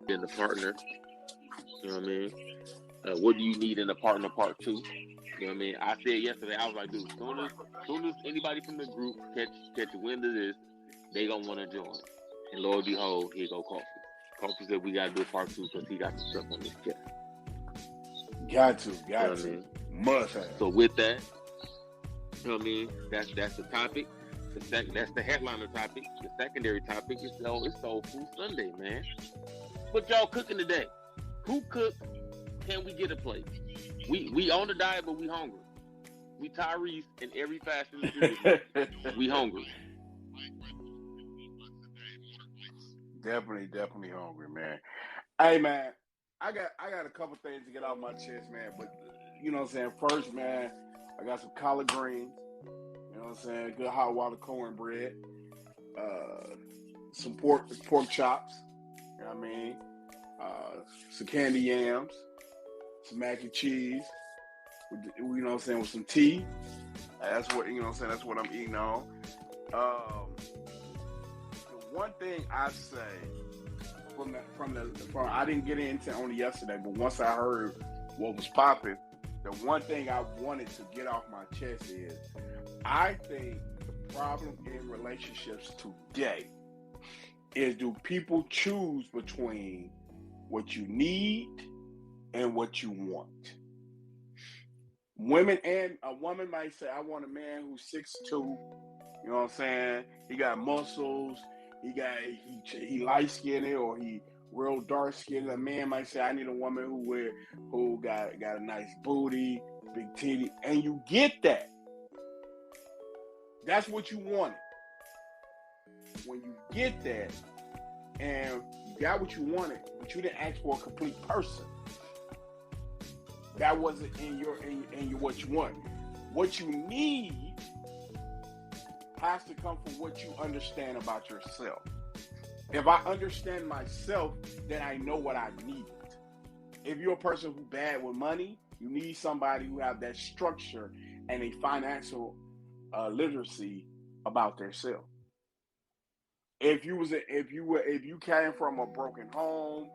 in the partner? You know what I mean? What do you need in a partner? Part two. You know what I mean? I said yesterday, I was like, dude, soon as anybody from the group catch wind of this, they gonna want to join. And lo and behold, here go Coffee. Coffee said we gotta do a part two because he got some stuff on his chest. Got to. You know what I mean? Must have. So with that, you know what I mean? That's the topic. That's the headliner topic. The secondary topic is it's Soul Food Sunday, man. What y'all cooking today? Who cooked? Can we get a plate? We on the diet, but we hungry. We Tyrese in every fashion. We hungry. Definitely hungry, man. Hey, man, I got a couple things to get off my chest, man. But you know what I'm saying? First, man, I got some collard greens. You know what I'm saying? Good hot water cornbread. Some pork chops. You know what I mean? Some candy yams. Some mac and cheese. You know what I'm saying? With some tea. That's what, you know what I'm saying? That's what I'm eating on. The one thing I say from I didn't get into only yesterday, but once I heard what was popping, the one thing I wanted to get off my chest is I think the problem in relationships today is, do people choose between what you need and what you want? Women, and a woman might say, I want a man who's 6'2", you know what I'm saying? He got muscles, he light skinned or he real dark skinned. A man might say, I need a woman who got a nice booty, big titty, and you get that. That's what you wanted. When you get that and you got what you wanted, but you didn't ask for a complete person, that wasn't in your what you want. What you need has to come from what you understand about yourself. If I understand myself, then I know what I need. If you're a person who's bad with money, you need somebody who have that structure and a financial literacy about themselves. If you came from a broken home,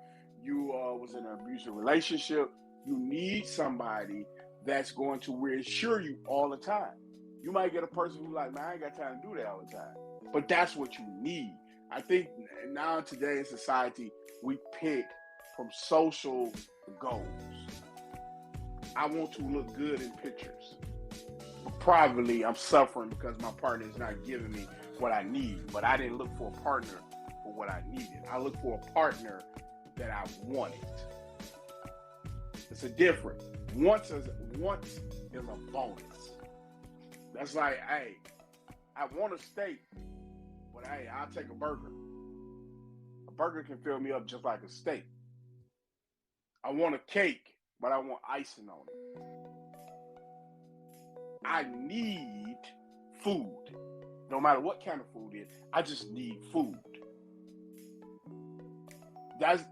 you was in an abusive relationship, you need somebody that's going to reassure you all the time. You might get a person who's like, man, I ain't got time to do that all the time. But that's what you need. I think now today in society, we pick from social goals. I want to look good in pictures. But privately, I'm suffering because my partner is not giving me what I need. But I didn't look for a partner for what I needed. I looked for a partner that I wanted. It's a difference. Once is a bonus. That's like, hey, I want a steak, but hey, I'll take a burger. A burger can fill me up just like a steak. I want a cake, but I want icing on it. I need food. No matter what kind of food it is, I just need food. That's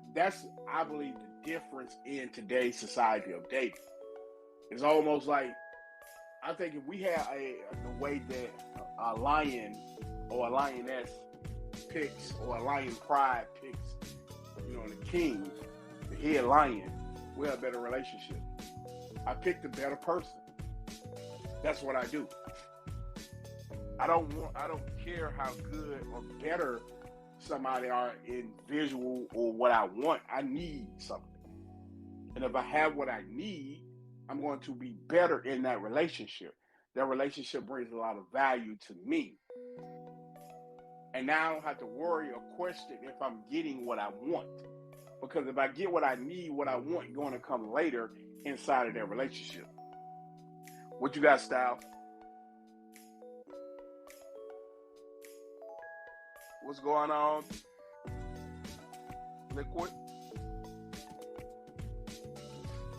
I believe the difference in today's society of dating. It's almost like, I think if we had the way that a lion or a lioness picks, or a lion pride picks, the king, the head lion, we have a better relationship. I picked a better person. That's what I do. I don't care how good or better somebody are in visual or what I want. I need something. And if I have what I need, I'm going to be better in that relationship. That relationship brings a lot of value to me. And now I don't have to worry or question if I'm getting what I want. Because if I get what I need, what I want, it's going to come later inside of that relationship. What you got, Style? What's going on, Liquid?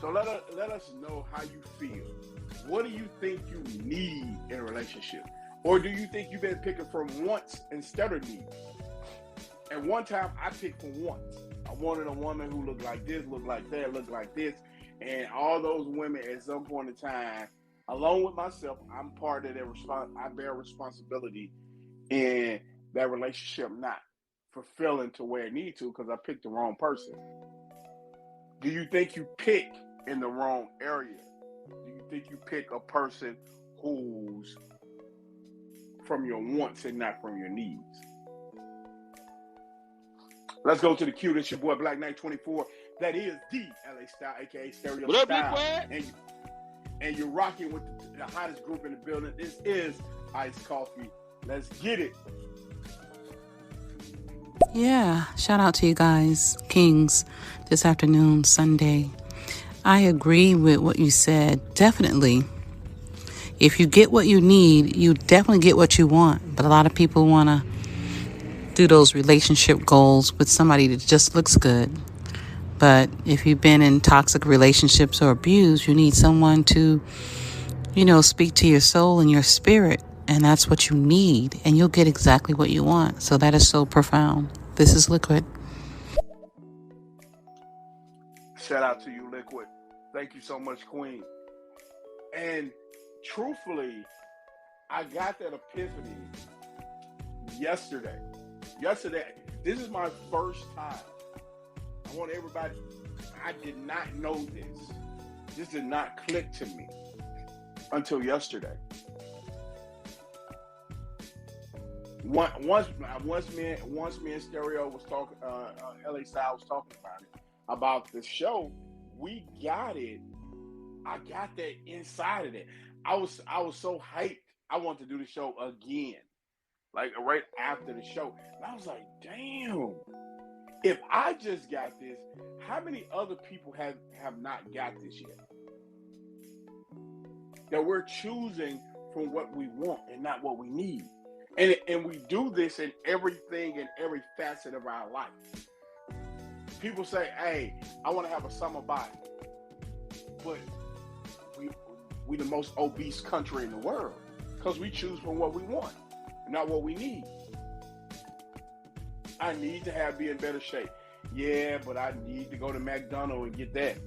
So let us know how you feel. What do you think you need in a relationship? Or do you think you've been picking from wants instead of needs? And one time I picked from wants. I wanted a woman who looked like this, looked like that, looked like this. And all those women at some point in time, along with myself, I'm part of their I bear responsibility in that relationship not fulfilling to where it needs to because I picked the wrong person? Do you think you pick in the wrong area? Do you think you pick a person who's from your wants and not from your needs? Let's go to the queue. This your boy Black Knight 24. That is the LA Style, aka Stereo What up, Style. And you're rocking with the hottest group in the building. This is Ice'd Coffey. Let's get it. Yeah, shout out to you guys, Kings, this afternoon, Sunday. I agree with what you said. Definitely. If you get what you need, you definitely get what you want. But a lot of people want to do those relationship goals with somebody that just looks good. But if you've been in toxic relationships or abuse, you need someone to, speak to your soul and your spirit. And that's what you need. And you'll get exactly what you want. So that is so profound. This is Liquid. Shout out to you, Liquid. Thank you so much, Queen. And truthfully, I got that epiphany yesterday. This is my first time. I want everybody, I did not know this. This did not click to me until yesterday. Once me and Stereo was talking, LA Style was talking about the show, we got it. I got that inside of it. I was so hyped. I wanted to do the show again, like right after the show. And I was like, damn, if I just got this, how many other people have not got this yet? That we're choosing from what we want and not what we need. And we do this in everything and every facet of our life. People say, hey, I want to have a summer body. But we the most obese country in the world because we choose from what we want, not what we need. I need to be in better shape. Yeah, but I need to go to McDonald's and get that.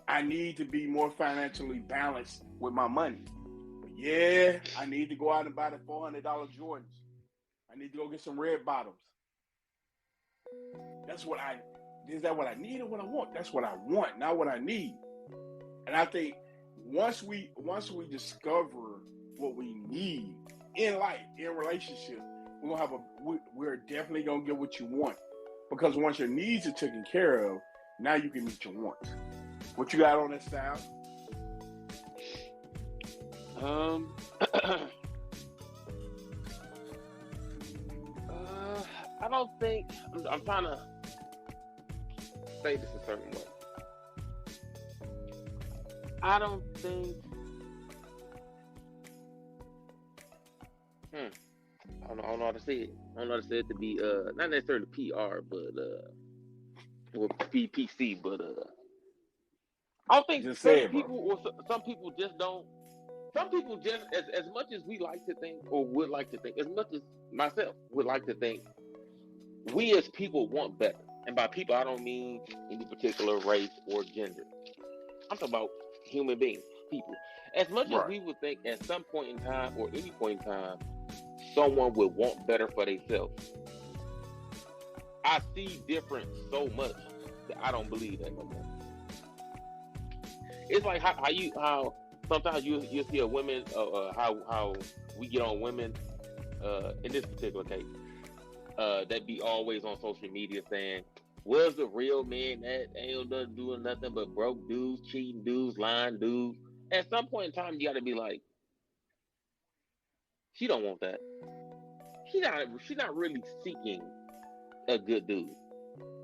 I need to be more financially balanced with my money. Yeah, I need to go out and buy the $400 Jordans. I need to go get some red bottoms. Is that what I need or what I want? That's what I want, not what I need. And I think once we discover what we need in life, in relationship, we're definitely gonna get what you want. Because once your needs are taken care of, now you can meet your wants. What you got on that style? I don't think I'm trying to say this a certain way. I don't think. I don't know how to say it. I don't know how to say it to be not necessarily PR, but or PPC, but I don't think some people just don't. Some people just, as much as we like to think or would like to think, as much as myself would like to think, we as people want better. And by people, I don't mean any particular race or gender. I'm talking about human beings, people. As much as we would think at some point in time or any point in time, someone would want better for themselves. I see difference so much that I don't believe that no more. It's like how sometimes you see a woman, how we get on women, in this particular case, that be always on social media saying, "Was the real man that ain't doing nothing but broke dudes, cheating dudes, lying dudes?" At some point in time, you got to be like, she don't want that. She's not really seeking a good dude.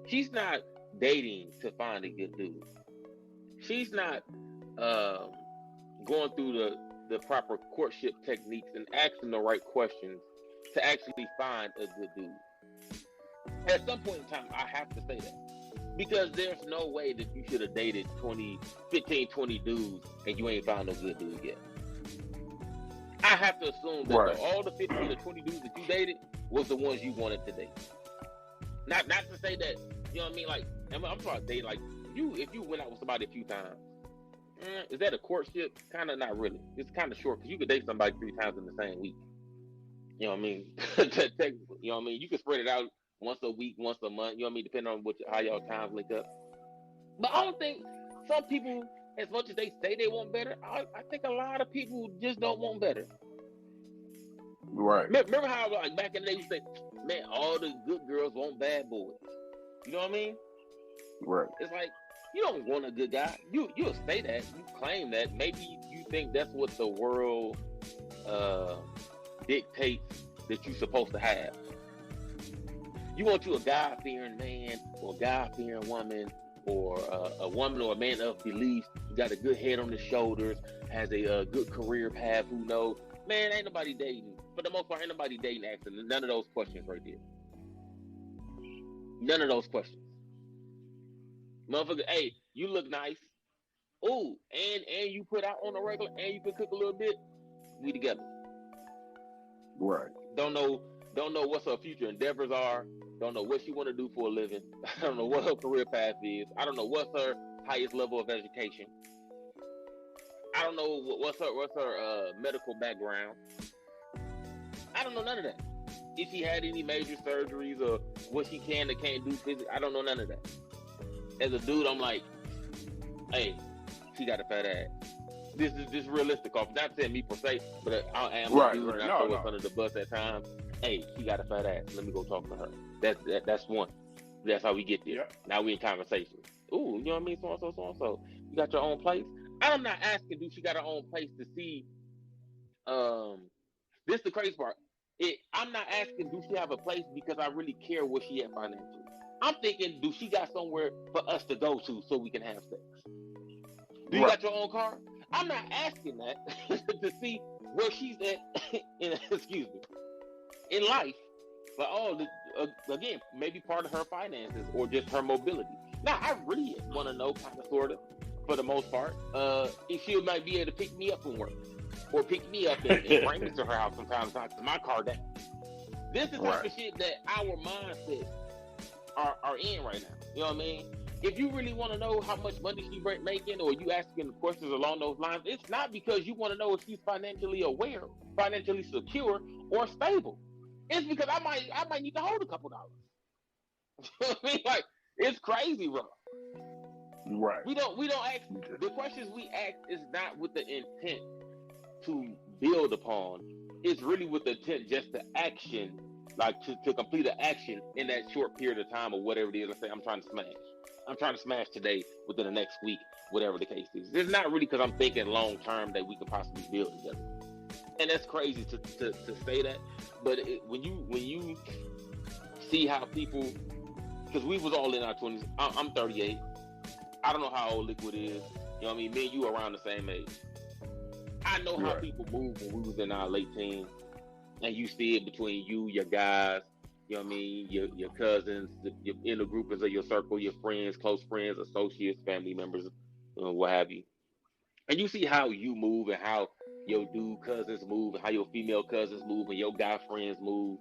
She's not dating to find a good dude. She's not going through the proper courtship techniques and asking the right questions to actually find a good dude. At some point in time, I have to say that. Because there's no way that you should have dated 20 dudes and you ain't found no good dude yet. I have to assume that all the 15 or 20 dudes that you dated was the ones you wanted to date. Not to say that, you know what I mean? Like, I'm trying to date, like, if you went out with somebody a few times, is that a courtship? Kind of not really. It's kind of short because you could date somebody 3 times in the same week. You know what I mean? You know what I mean? You can spread it out once a week, once a month. You know what I mean? Depending on how y'all times link up. But I don't think some people, as much as they say they want better, I think a lot of people just don't want better. Right. Remember how like back in the day you say, man, all the good girls want bad boys. You know what I mean? Right. It's like you don't want a good guy. You'll say that, you claim that. Maybe you think that's what the world dictates that you're supposed to have. You want you a God-fearing man or a God-fearing woman or a woman or a man of belief. You got a good head on his shoulders, has a good career path. Who knows? Man, ain't nobody dating. For the most part, ain't nobody dating asking none of those questions right there. None of those questions. Motherfucker, hey, you look nice. Ooh, and you put out on the regular, and you can cook a little bit. We together. Right. Don't know what her future endeavors are. Don't know what she want to do for a living. I don't know what her career path is. I don't know what's her highest level of education. I don't know what's her medical background. I don't know none of that. If she had any major surgeries or what she can and can't do physically, I don't know none of that. As a dude, I'm like, hey, she got a fat ass. This is just realistic. Not saying me per se, but I am a dude and I throw us under the bus at times. Hey, she got a fat ass. Let me go talk to her. That's one. That's how we get there. Yep. Now we in conversation. Ooh, you know what I mean? So and so. You got your own place? I'm not asking, do she got her own place to see? This is the crazy part. I'm not asking, do she have a place because I really care where she at financially. I'm thinking, do she got somewhere for us to go to so we can have sex? Do you got your own car? I'm not asking that to see where she's at in life. But again, maybe part of her finances or just her mobility. Now, I really want to know, kind of, sort of, for the most part, if she might be able to pick me up from work or pick me up and bring me to her house sometimes, not to my car down. This is the type of shit that our mindsets are in right now. You know what I mean? If you really want to know how much money she's making, or you asking questions along those lines, it's not because you want to know if she's financially aware, financially secure, or stable. It's because I might need to hold a couple dollars. You know what I mean? Like, it's crazy, bro. Right. We don't ask the questions we ask is not with the intent to build upon. It's really with the intent just to action, like to complete an action in that short period of time or whatever it is. Let's say I'm trying to smash today within the next week, whatever the case is. It's not really because I'm thinking long term that we could possibly build together. And that's crazy to say that. But when you see how people, because we was all in our 20s. I'm 38. I don't know how old Liquid is. You know what I mean? Me and you are around the same age. I know how people move when we was in our late teens. And you see it between you, your guys, you know what I mean, your cousins, your inner groupers of your circle, your friends, close friends, associates, family members, what have you. And you see how you move and how your dude cousins move and how your female cousins move and your guy friends move.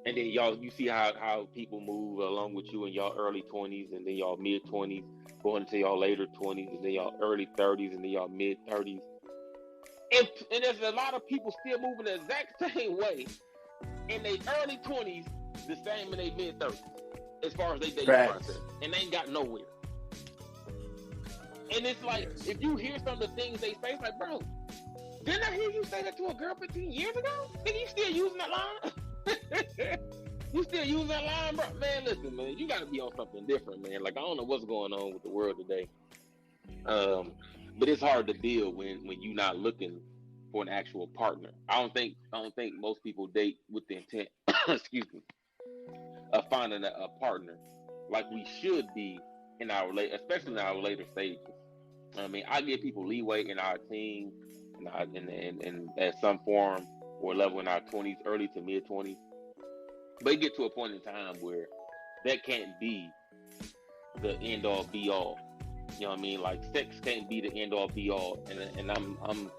And then you see how people move along with you in y'all early 20s and then y'all mid 20s, going into y'all later 20s and then y'all early 30s and then y'all mid 30s. And there's a lot of people still moving the exact same way in their early 20s, the same in their mid 30s, as far as they dating process, and they ain't got nowhere. And it's like, if you hear some of the things they say, it's like, bro, didn't I hear you say that to a girl 15 years ago? Think you still using that line? You still using that line, bro? Man, listen, man, you got to be on something different, man. Like, I don't know what's going on with the world today. But it's hard to deal when you're not looking for an actual partner. I don't think most people date with the intent, excuse me, of finding a partner like we should be in our especially in our later stages. I mean, I give people leeway in our teens and at some form or level in our 20s, early to mid 20s. But it get to a point in time where that can't be the end all be all. You know what I mean? Like, sex can't be the end all be all. And I'm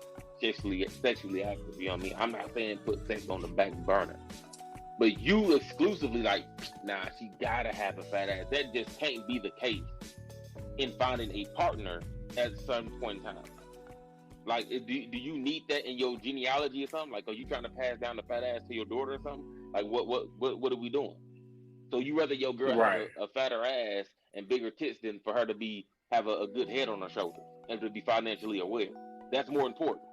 sexually active. You know what I mean? I'm not saying put sex on the back burner. But you exclusively like, nah, she gotta have a fat ass. That just can't be the case in finding a partner at a certain point in time. Like, do you need that in your genealogy or something? Like, are you trying to pass down the fat ass to your daughter or something? Like, what are we doing? So you rather your girl have Right. a fatter ass and bigger tits than for her to have a good head on her shoulders and to be financially aware. That's more important.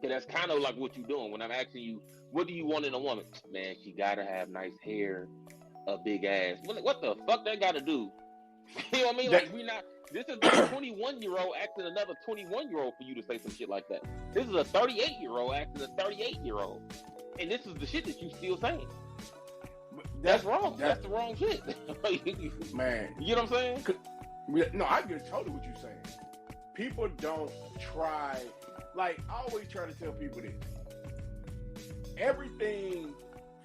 Cause that's kind of like what you're doing when I'm asking you, what do you want in a woman? Man, she gotta have nice hair, a big ass. What the fuck that gotta do? You know what I mean? Like, this is a 21-year-old asking another 21-year-old for you to say some shit like that. This is a 38-year-old asking a 38-year-old. And this is the shit that you still saying. That's wrong. That's the wrong shit. Man. You know what I'm saying? No, I get totally what you're saying. People don't try. Like, I always try to tell people this. Everything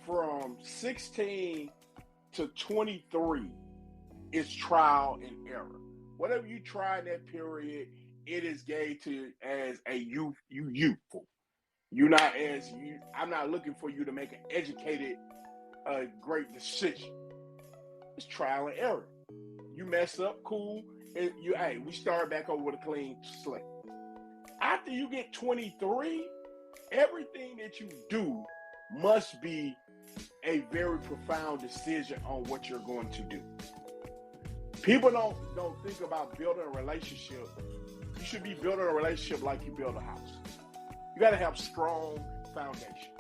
from 16 to 23 is trial and error. Whatever you try in that period, it is gauged as a youthful. I'm not looking for you to make an educated, great decision. It's trial and error. You mess up, cool. We start back over with a clean slate. After you get 23, everything that you do must be a very profound decision on what you're going to do. People don't think about building a relationship. You should be building a relationship like you build a house. You got to have strong foundation.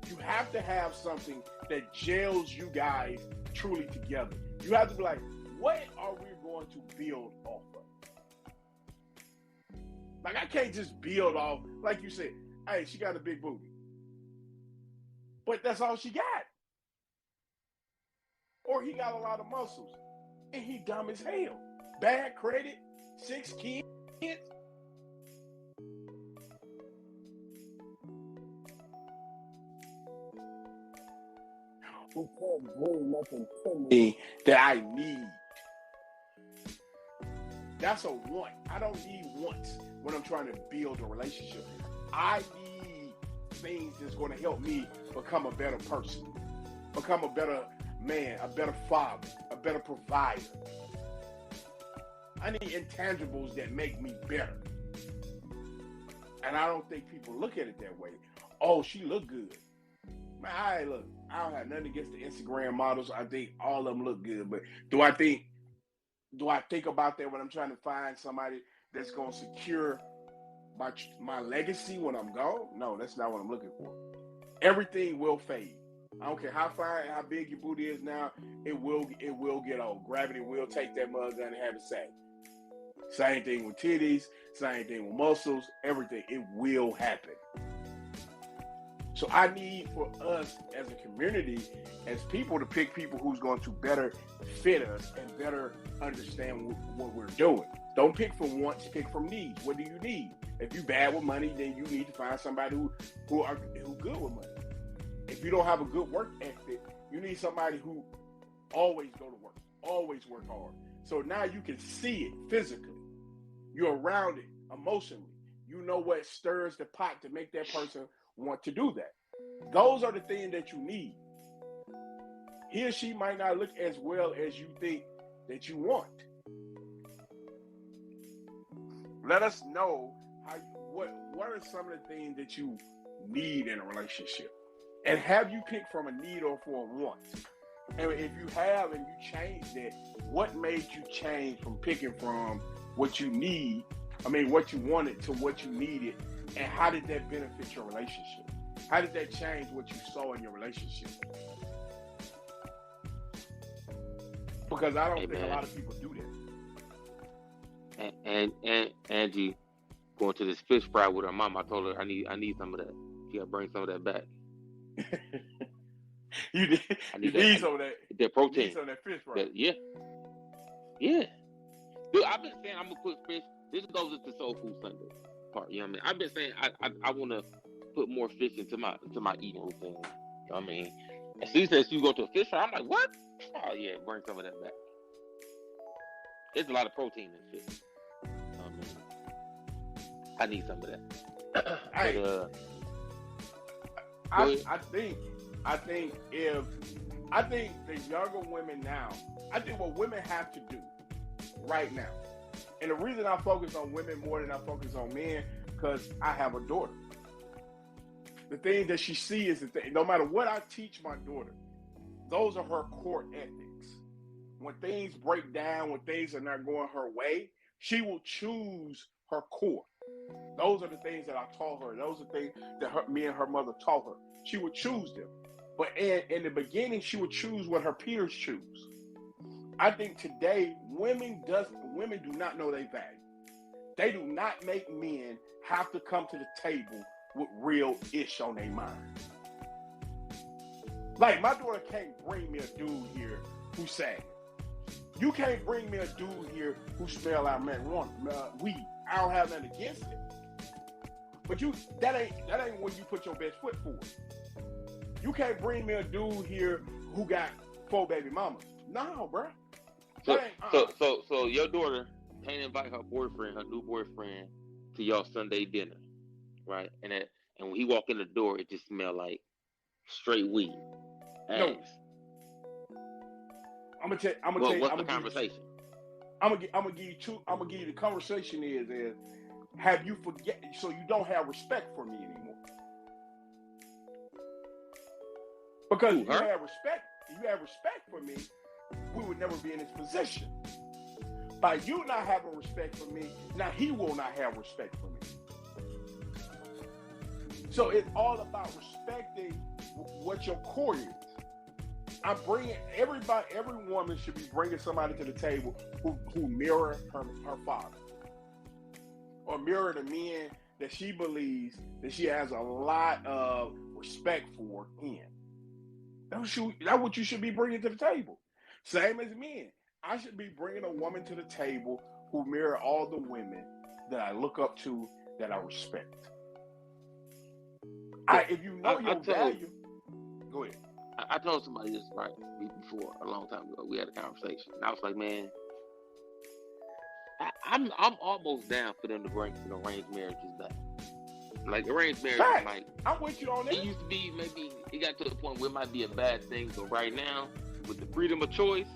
You have to have something that gels you guys truly together. You have to be like, what are we going to build off of? Like, I can't just build off, like you said, hey, she got a big booty. But that's all she got. Or he got a lot of muscles. And he dumb as hell. Bad credit, 6 kids. Who can't bring nothing to me that I need. That's a want. I don't need wants when I'm trying to build a relationship. I need things that's going to help me become a better person, become a better man, a better father, a better provider. I need intangibles that make me better. And I don't think people look at it that way. Oh, she look good. Man, I don't have nothing against the Instagram models. I think all of them look good. But do I think about that when I'm trying to find somebody that's going to secure my legacy when I'm gone? No, that's not what I'm looking for. Everything will fade. I don't care how fine, how big your booty is now. It will get old. Gravity will take that mug gun and have it sag. Same thing with titties. Same thing with muscles. Everything. It will happen. So I need for us as a community, as people, to pick people who's going to better fit us and better understand what we're doing. Don't pick from wants, pick from needs. What do you need? If you're bad with money, then you need to find somebody who good with money. If you don't have a good work ethic, you need somebody who always go to work, always work hard. So now you can see it physically. You're around it emotionally. You know what stirs the pot to make that person want to do that. Those are the things that you need. He or she might not look as well as you think that you want. Let us know what are some of the things that you need in a relationship. And have you picked from a need or for a want? And if you have and you changed it, what made you change from picking from what you what you wanted to what you needed? And how did that benefit your relationship? How did that change what you saw in your relationship? Because I don't think a lot of people do that. And Angie going to this fish fry with her mom. I told her I need some of that. She gotta bring some of that back. You need some of that. That protein. You need some of that fish fry. Yeah. Dude, I've been saying I'm gonna put fish. This goes into Soulfood Sunday part. You know what I mean? I've been saying I want to put more fish into my eating routine. You know what I mean? And she said she go to a fish fry. I'm like, what? Oh yeah, bring some of that back. There's a lot of protein in fish. You know what I mean? I need some of that. I think the younger women now, I think what women have to do right now, and the reason I focus on women more than I focus on men, because I have a daughter. The thing that she sees is that no matter what I teach my daughter, those are her core ethics. When things break down, when things are not going her way, she will choose her core. Those are the things that I taught her. Those are things that me and her mother taught her. She would choose them. But in the beginning, she would choose what her peers choose. I think today, women do not know their value. They do not make men have to come to the table with real ish on their mind. Like, my daughter can't bring me a dude here who's sad. You can't bring me a dude here who smell like marijuana, weed. I don't have nothing against it. But that ain't when you put your best foot forward. You can't bring me a dude here who got 4 baby mamas. No, bro. So your daughter can't invite her new boyfriend, to y'all Sunday dinner, right? And when he walk in the door, it just smell like straight weed. No. I'm gonna tell you. What's the conversation? I'm gonna give you the conversation is have you forget so you don't have respect for me anymore. Because if you have respect for me, we would never be in this position. By you not having respect for me, now he will not have respect for me. So it's all about respecting what your core is. I'm bringing every woman should be bringing somebody to the table who mirror her father, or mirror the men that she believes that she has a lot of respect for in. That's what you should be bringing to the table. Same as men. I should be bringing a woman to the table who mirror all the women that I look up to, that I respect. If you know your value, go ahead. I told somebody this right before, a long time ago. We had a conversation, and I was like, man, I'm almost down for them to bring arranged marriages back. Like, arranged marriages, like, I'm with you on that. It used to be, maybe it got to the point where it might be a bad thing, but right now, with the freedom of choice,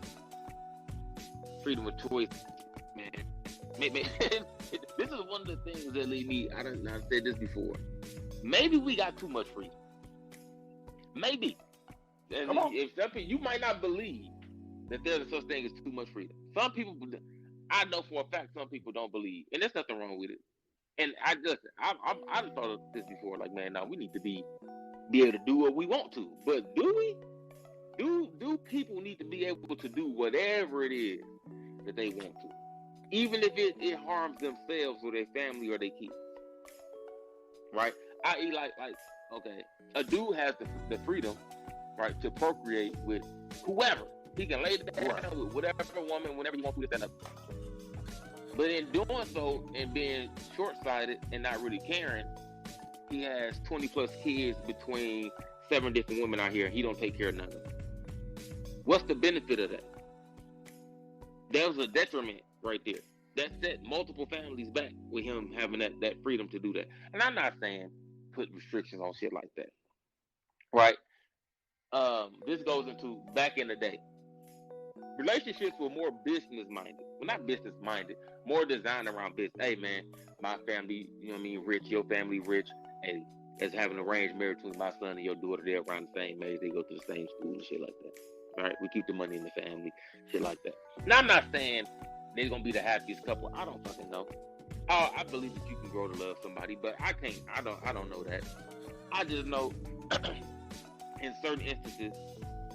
man. This is one of the things that lead me. I've said this before. Maybe we got too much freedom. Maybe. If some people, you might not believe that there's such thing as too much freedom. Some people, I know for a fact, some people don't believe, and there's nothing wrong with it. And I thought of this before. Like, man, now we need to be able to do what we want to. But do we? Do people need to be able to do whatever it is that they want to, even if it harms themselves or their family or their kids? Right? I.e., like, okay, a dude has the freedom, right, to procreate with whoever. He can lay down with whatever woman, whenever he wants to, stand up. But in doing so and being short-sighted and not really caring, he has 20 plus kids between 7 different women out here, and he don't take care of none of them. What's the benefit of that? That was a detriment right there. That set multiple families back with him having that freedom to do that. And I'm not saying put restrictions on shit like that, right? This goes into back in the day. Relationships were more business-minded. Well, not business-minded, more designed around business. Hey, man, my family, you know what I mean, rich, your family rich. Hey, as having an arranged marriage between my son and your daughter, they're around the same age. They go to the same school and shit like that. All right, we keep the money in the family, shit like that. Now, I'm not saying they're going to be the happiest couple. I don't fucking know. I believe that you can grow to love somebody, but I can't. I don't know that. I just know in certain instances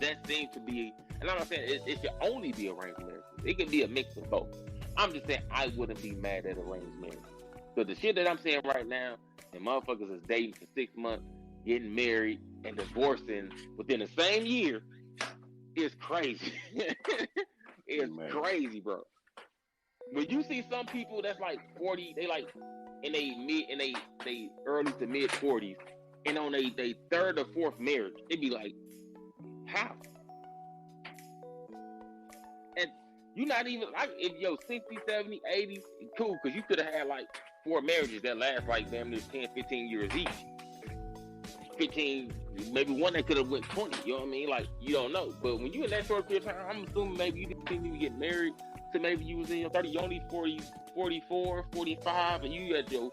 that seems to be, and I'm not saying it should only be arranged marriage. It can be a mix of both. I'm just saying I wouldn't be mad at arranged marriage. So the shit that I'm saying right now, and motherfuckers is dating for 6 months, getting married, and divorcing within the same year is crazy. It's crazy, bro. When you see some people that's like 40, they like in they early to mid 40s, and on they third or fourth marriage, it'd be like, how? And you're not even like, if 60, 70, 80, cool, because you could have had like 4 marriages that last like damn near 10, 15 years each. 15, maybe one that could have went 20, you know what I mean? Like, you don't know. But when you in that short period of time, I'm assuming maybe you didn't even get married to maybe you was in your 30, you only 40, 44, 45, and you at your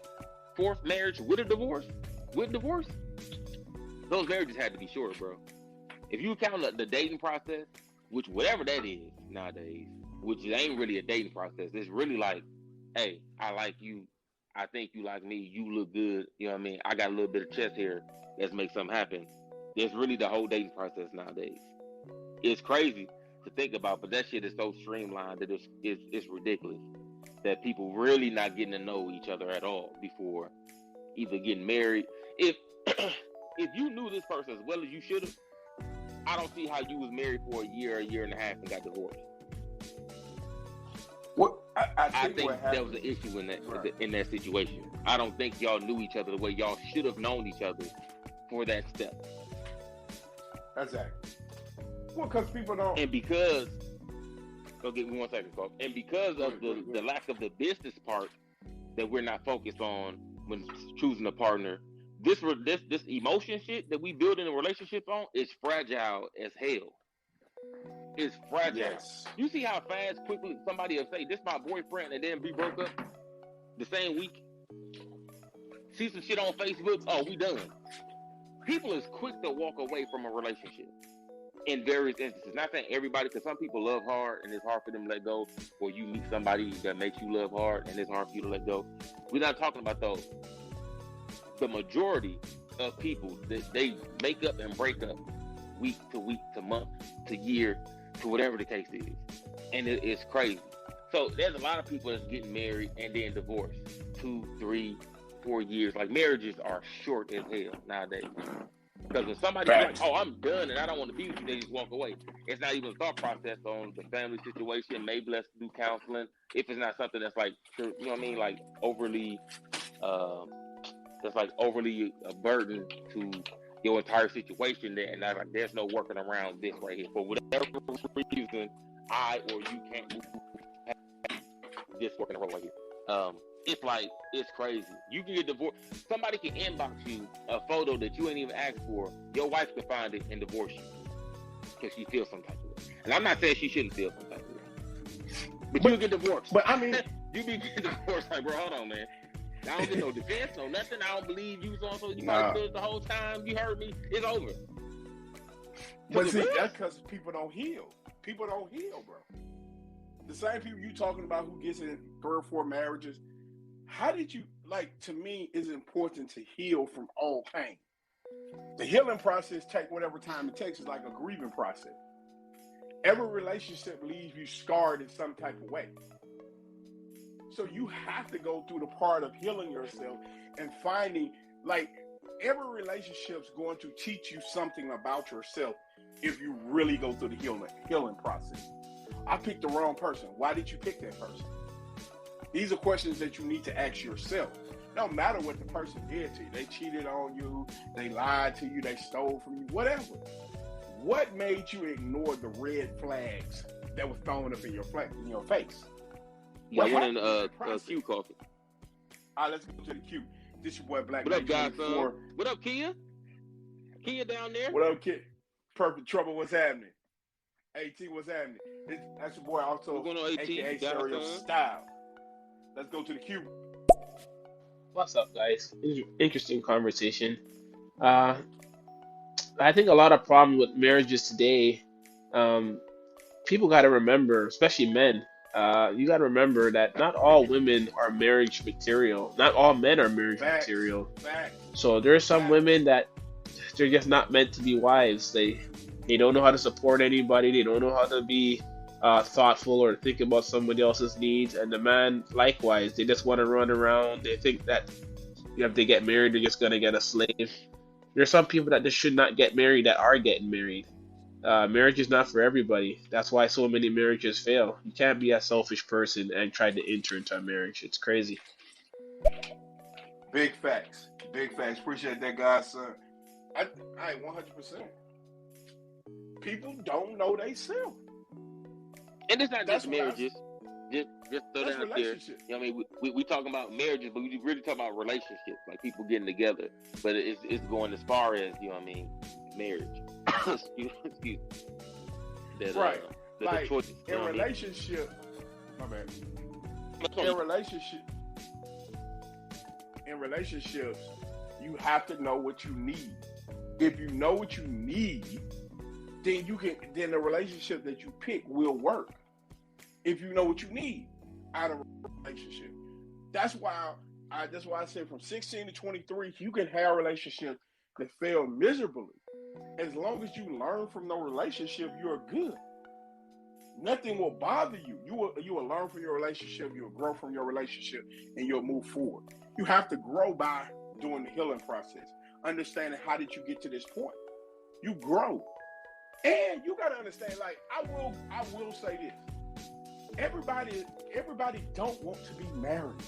fourth marriage with a divorce, those marriages had to be short, bro. If you count the dating process, which whatever that is nowadays, which ain't really a dating process, it's really like, hey, I like you, I think you like me, you look good, you know what I mean? I got a little bit of chest hair, let's make something happen. It's really the whole dating process nowadays. It's crazy to think about, but that shit is so streamlined that it's ridiculous that people really not getting to know each other at all before either getting married. If if you knew this person as well as you should have, I don't see how you was married for a year and a half and got divorced. What I think there was an issue in that situation. I don't think y'all knew each other the way y'all should have known each other for that step. Exactly. Well, because people don't. And because, give me 1 second, folks. And because of the lack of the business part that we're not focused on when choosing a partner, this emotion shit that we build in a relationship on is fragile as hell. It's fragile. Yes. You see how fast, quickly somebody will say, "This my boyfriend," and then be broke up the same week. See some shit on Facebook. Oh, we done. People is quick to walk away from a relationship in various instances. Not saying everybody, because some people love hard and it's hard for them to let go, or you meet somebody that makes you love hard and it's hard for you to let go. We're not talking about those. The majority of people, they make up and break up week to month to year to whatever the case is. And it's crazy. So there's a lot of people that's getting married and then divorced 2, 3, 4 years. Like, marriages are short as hell nowadays. Because when somebody's like, "Oh, I'm done and I don't want to be with you," they just walk away. It's not even a thought process on the family situation. Maybe let's do counseling. If it's not something that's like, you know what I mean, like overly, that's like overly a burden to your entire situation, there, and like there's no working around this right here. For whatever reason, I or you can't move this working around right here. It's crazy. You can get divorced. Somebody can inbox you a photo that you ain't even asked for. Your wife can find it and divorce you because she feels some type of way. And I'm not saying she shouldn't feel some type of way, but you get divorced. But I mean, you be getting divorced, like, bro, hold on, man. I don't get no defense, no nothing. I don't believe you. So you probably feel the whole time. You heard me. It's over. But see, that's because people don't heal. People don't heal, bro. The same people you talking about who gets in 3 or 4 marriages. How did you, like, to me, it's important to heal from all pain. The healing process takes whatever time it takes. It's like a grieving process. Every relationship leaves you scarred in some type of way. So you have to go through the part of healing yourself and finding, like, every relationship's going to teach you something about yourself if you really go through the healing process. I picked the wrong person. Why did you pick that person? These are questions that you need to ask yourself. No matter what the person did to you. They cheated on you. They lied to you. They stole from you. Whatever. What made you ignore the red flags that were thrown up in your face? Yeah, I went in Q Coffey. All right, let's go to the Q. This your boy Black. What up, guys? What up, Kia? Kia down there? What up, kid? Perfect Trouble, what's happening? AT, what's happening? That's your boy also, AKA Stereo Style. Let's go to the Q. What's up, guys? Interesting conversation. I think a lot of problems with marriages today, people got to remember, especially men, you got to remember that not all women are marriage material. Not all men are marriage material. So there's some women that they're just not meant to be wives. They don't know how to support anybody. They don't know how to be thoughtful or think about somebody else's needs. And the man, likewise, they just want to run around. They think that if they get married, they're just going to get a slave. There's some people that just should not get married that are getting married. Marriage is not for everybody. That's why so many marriages fail. You can't be a selfish person and try to enter into a marriage. It's crazy. Big facts. Big facts. Appreciate that, guys, son. I 100%. People don't know they self. And it's not just marriages. Just throw that out there. You know what I mean? We talking about marriages, but we really talk about relationships, like people getting together. But it's going as far as, you know what I mean, marriage. excuse me. That, right. The choices, in relationship, my bad. In in relationships, you have to know what you need. If you know what you need, then the relationship that you pick will work. If you know what you need out of a relationship. That's why I said from 16 to 23, you can have relationships that fail miserably. As long as you learn from the relationship, you're good. Nothing will bother you. You will learn from your relationship, you'll grow from your relationship, and you'll move forward. You have to grow by doing the healing process, understanding how did you get to this point. You grow. And you gotta understand, like, I will say this. Everybody don't want to be married.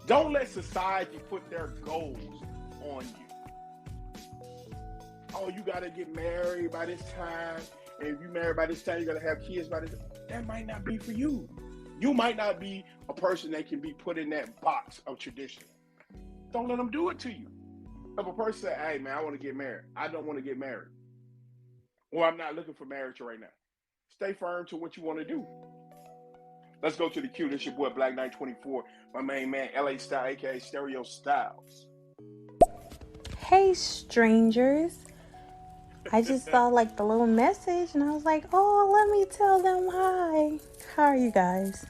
Don't let society put their goals on you. Oh, you gotta get married by this time. And if you marry by this time, you gotta have kids by this time. That might not be for you. You might not be a person that can be put in that box of tradition. Don't let them do it to you. If a person say, hey man, I want to get married. I don't want to get married. Or I'm not looking for marriage right now. Stay firm to what you want to do. Let's go to the queue. This your boy Black Knight 24. My main man, LA Style, aka Stereo Styles. Hey strangers. I just saw like the little message and I was like, oh, let me tell them hi. How are you guys?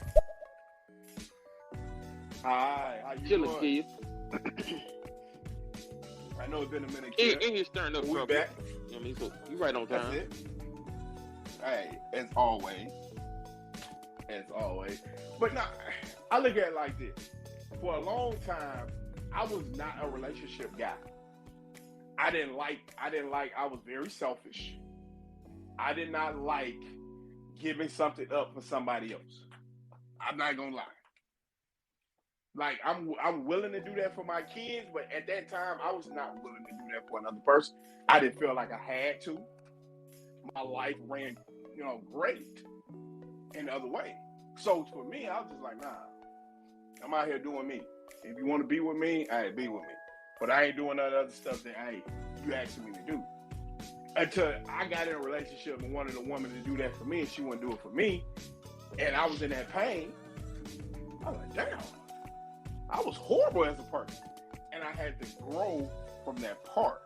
Hi, how you Chilling, doing? kid. I know it's been a minute, kid. And you're stirring up We trouble. back. You know what I mean? So you right on That's time. it. Hey, as always. As always. But now, I look at it like this. For a long time, I was not a relationship guy. I was very selfish. I did not like giving something up for somebody else. I'm not gonna lie. Like, I'm willing to do that for my kids, but at that time, I was not willing to do that for another person. I didn't feel like I had to. My life ran, great in the other way. So for me, I was just like, nah, I'm out here doing me. If you want to be with me, hey, be with me. But I ain't doing none of the other stuff that, hey, you asking me to do. Until I got in a relationship and wanted a woman to do that for me, and she wouldn't do it for me, and I was in that pain, I was like, damn, I was horrible as a person. And I had to grow from that part.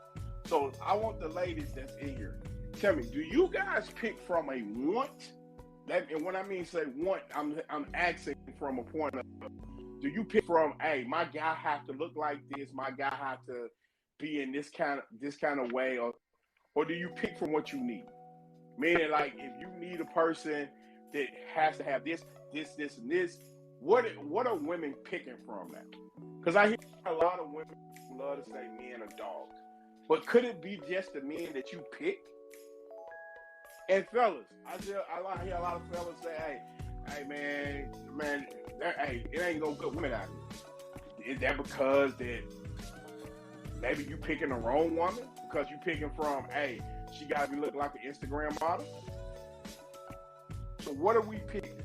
So I want the ladies that's in here, tell me, do you guys pick from a want? And when I mean say want, I'm asking from a point of, do you pick from, hey, my guy have to look like this, my guy have to be in this kind of way, or do you pick from what you need? Meaning, like, if you need a person that has to have this, and this, what are women picking from now? Because I hear a lot of women who love to say men are dogs. But could it be just the men that you pick? And fellas, I hear a lot of fellas say, hey man, hey, it ain't no good women out here. Is that because that maybe you picking the wrong woman? Because you picking from, hey, she got to be looking like an Instagram model? So what are we picking?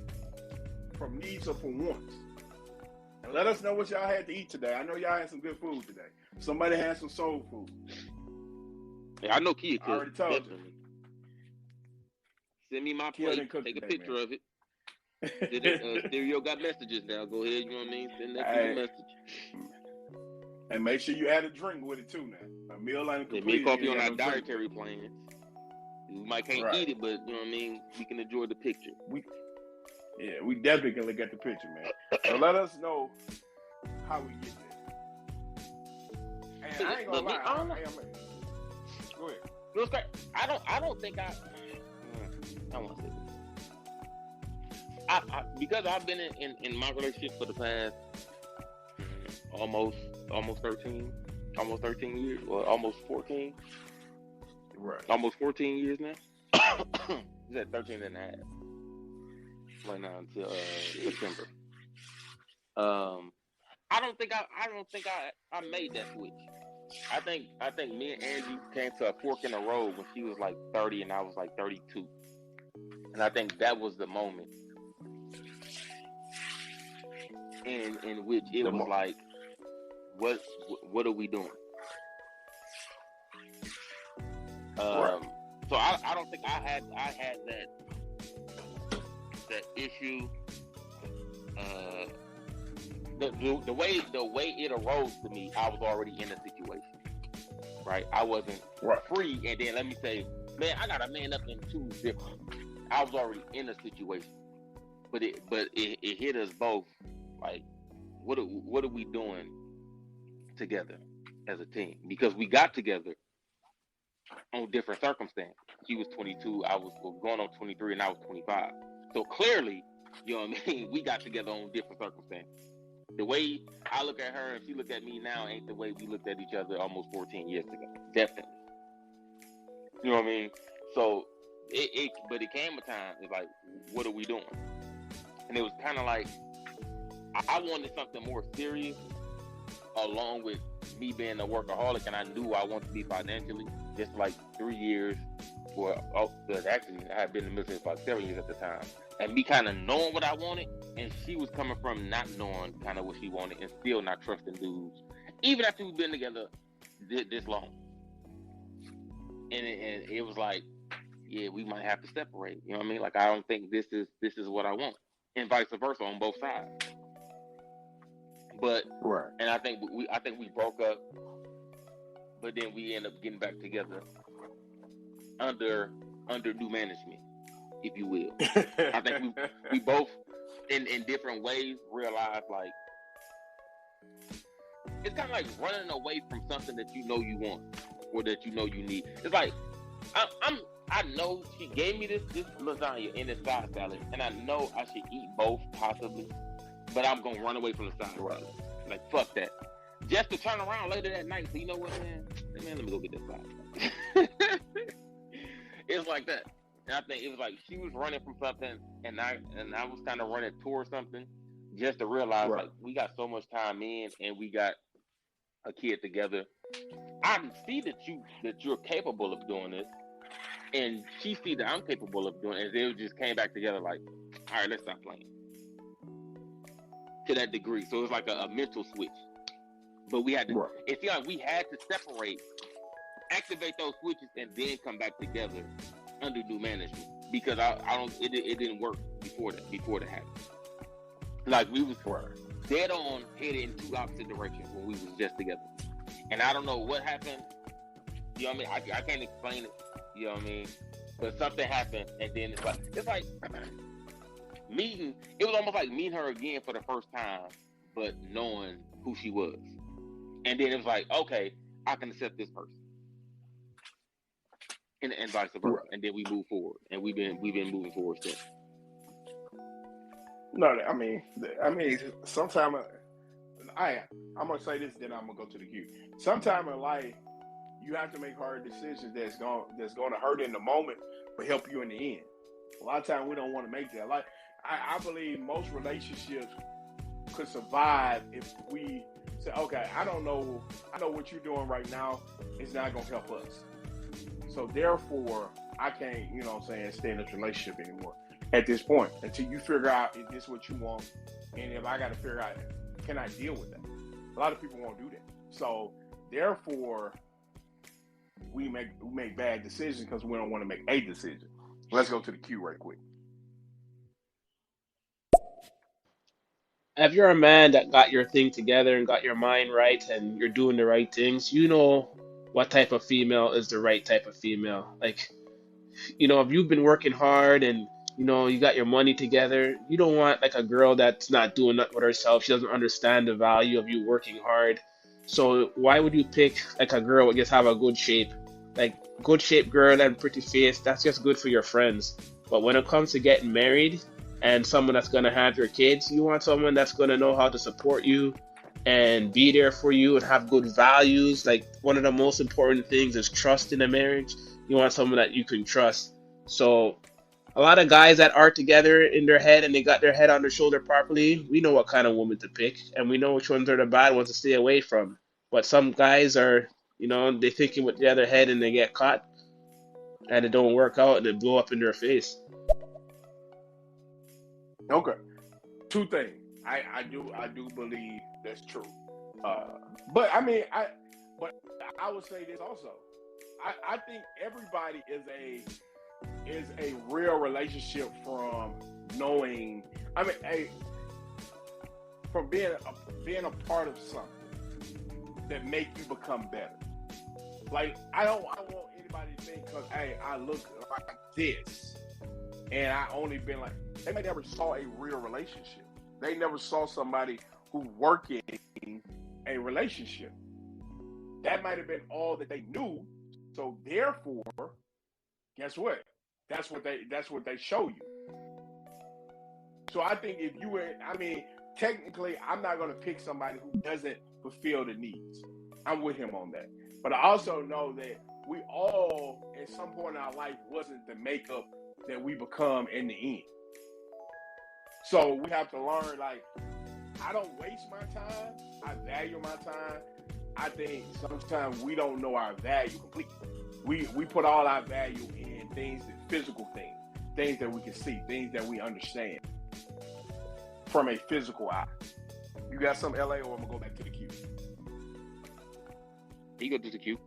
From needs or from wants? And let us know what y'all had to eat today. I know y'all had some good food today. Somebody had some soul food. Yeah, I know Kia cooked. I already told definitely. you. Send me my Kia plate. didn't cook Take today, a picture man. of it. Stereo got messages now. Go ahead, you know what I mean? Send that Hey. message. And make sure you add a drink with it too now. A meal ain't Yeah, complete. me and Coffee you on ain't our got no drink. dietary plans. We might can't Right. eat it, but you know what I mean? We can enjoy the picture. Yeah, we definitely can look at the picture, man. So let us know how we get there. And I ain't gonna lie. Go ahead. No, it's great. I don't think I want to say this. Because I've been in my relationship for the past almost 13 years, or almost 14. Right. Almost 14 years now. Is that 13 and a half? Right now until September. I don't think I made that switch. I think me and Angie came to a fork in the road when she was like 30 and I was like 32. And I think that was the moment in which it was like, what are we doing? Right. So I don't think I had that issue the way it arose to me, I was already in a situation, right? I wasn't free, and then let me say, man, I got a man up in two different. I was already in a situation, but it hit us both. Like, what are we doing together as a team? Because we got together on different circumstances. She was 22, I was going on 23, and I was 25. So clearly, you know what I mean, we got together on different circumstances. The way I look at her and she look at me now ain't the way we looked at each other almost 14 years ago. Definitely. You know what I mean? So but it came a time, it's like, what are we doing? And it was kind of like, I wanted something more serious, along with me being a workaholic, and I knew I wanted to be financially. Just like 3 years, actually I had been in the military for like 7 years at the time, and me kind of knowing what I wanted, and she was coming from not knowing kind of what she wanted and still not trusting dudes, even after we've been together this long. And it was like, yeah, we might have to separate. You know what I mean? Like, I don't think this is what I want, and vice versa on both sides. But and I think we broke up, but then we end up getting back together under new management, if you will. I think we both in different ways realized, like, it's kind of like running away from something that you know you want or that you know you need. It's like I know she gave me this lasagna and this side salad, and I know I should eat both possibly, but I'm gonna run away from the side salad. Like, fuck that. Just to turn around later that night, so you know what, man, let me go get this side. It's like that. And I think it was like she was running from something, and I was kind of running towards something, just to realize, like, we got so much time in, and we got a kid together. I see that you're capable of doing this, and she see that I'm capable of doing it. And it just came back together, like, all right, let's stop playing. To that degree. So it's like a mental switch. But we had to, it seemed like we had to separate, activate those switches, and then come back together under new management. Because it didn't work before that happened. Like, we was dead on headed in two opposite directions when we was just together. And I don't know what happened. You know what I mean? I can't explain it. You know what I mean? But something happened, and then it's like meeting. It was almost like meeting her again for the first time, but knowing who she was. And then it was like, okay, I can accept this person, and vice versa. And then we move forward, and we've been moving forward since. No, I mean, sometimes I'm gonna say this, then I'm gonna go to the queue. Sometime in life, you have to make hard decisions that's gonna hurt in the moment, but help you in the end. A lot of times we don't want to make that. Like, I believe most relationships could survive if we say, okay, I know what you're doing right now is not gonna help us. So therefore, I can't, stay in this relationship anymore at this point until you figure out if this is what you want, and if I got to figure out, can I deal with that? A lot of people won't do that. So therefore, we make bad decisions because we don't want to make a decision. Let's go to the queue right quick. If you're a man that got your thing together and got your mind right and you're doing the right things, you know what type of female is the right type of female. Like, if you've been working hard and, you got your money together, you don't want like a girl that's not doing nothing with herself. She doesn't understand the value of you working hard. So why would you pick like a girl that just have a good shape? Like, good shape girl and pretty face, that's just good for your friends. But when it comes to getting married and someone that's going to have your kids, you want someone that's going to know how to support you and be there for you and have good values. Like, one of the most important things is trust in a marriage. You want someone that you can trust. So a lot of guys that are together in their head and they got their head on their shoulder properly, we know what kind of woman to pick, and we know which ones are the bad ones to stay away from. But some guys are, they thinking with the other head and they get caught and it don't work out and it blow up in their face. Okay. Two things. I do believe that's true. But I would say this also. I think everybody is a real relationship from knowing. from being a part of something that make you become better. Like I don't want anybody to think because hey, I look like this, and I only been like they never saw a real relationship. They never saw somebody who working a relationship. That might have been all that they knew. So therefore, guess what? That's what they show you. So I think if you were, I mean, technically, I'm not going to pick somebody who doesn't fulfill the needs. I'm with him on that. But I also know that we all, at some point in our life, wasn't the makeup that we become in the end. So we have to learn, like, I don't waste my time. I value my time. I think sometimes we don't know our value completely. We put all our value in things, physical things that we can see, things that we understand from a physical eye. You got some LA, or I'm gonna go back to the queue? You go to the queue.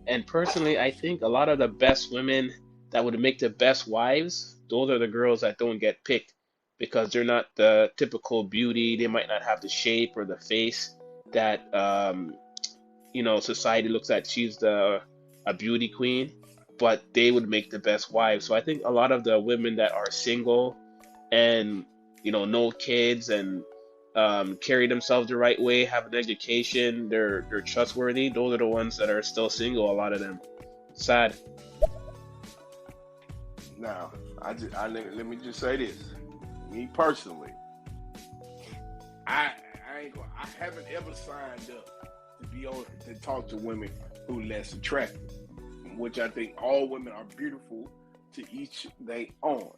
And personally, I think a lot of the best women that would make the best wives, those are the girls that don't get picked because they're not the typical beauty. They might not have the shape or the face that society looks at. She's a beauty queen, but they would make the best wives. So I think a lot of the women that are single and no kids and carry themselves the right way, have an education, they're trustworthy. Those are the ones that are still single. A lot of them. Sad. Now, let me just say this. Me personally, I haven't ever signed up to talk to women who less attractive, which I think all women are beautiful to each their own.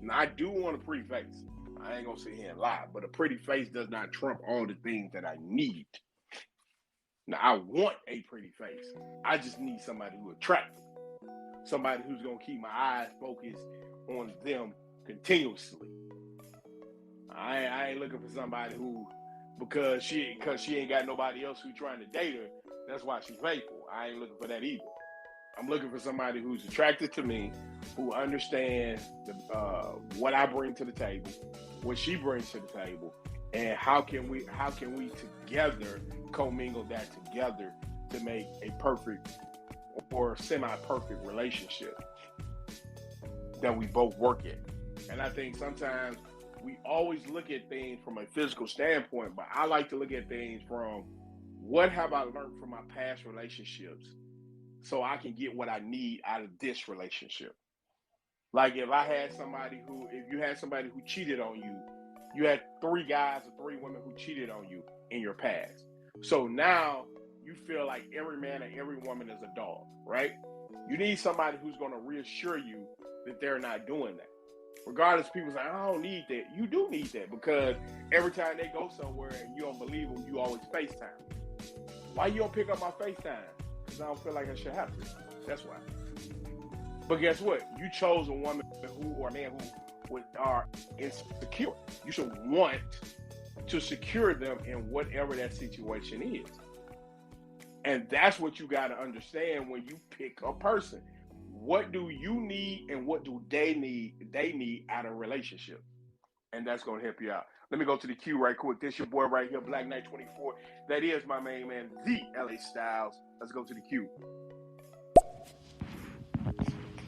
Now, I do want a pretty face. I ain't gonna sit here and lie, but a pretty face does not trump all the things that I need. Now, I want a pretty face. I just need somebody who's attractive. Somebody who's gonna keep my eyes focused on them continuously. I ain't looking for somebody who, because she ain't got nobody else who's trying to date her, that's why she's faithful. I ain't looking for that either. I'm looking for somebody who's attracted to me, who understands what I bring to the table, what she brings to the table, and how can we together commingle that together to make a perfect or semi-perfect relationship that we both work in. And I think sometimes we always look at things from a physical standpoint, but I like to look at things from what have I learned from my past relationships so I can get what I need out of this relationship. Like if you had somebody who cheated on you, you had 3 guys or 3 women who cheated on you in your past. So now you feel like every man and every woman is a dog, right? You need somebody who's going to reassure you that they're not doing that. Regardless, people say, I don't need that. You do need that because every time they go somewhere and you don't believe them, you always FaceTime. Why you don't pick up my FaceTime? Because I don't feel like I should have to. That's why. But guess what? You chose a woman or a man who are insecure. You should want to secure them in whatever that situation is. And that's what you got to understand when you pick a person. What do you need and what do they need out of a relationship? And that's going to help you out. Let me go to the queue right quick. This your boy right here, Black Knight 24. That is my main man, the LA Styles. Let's go to the queue.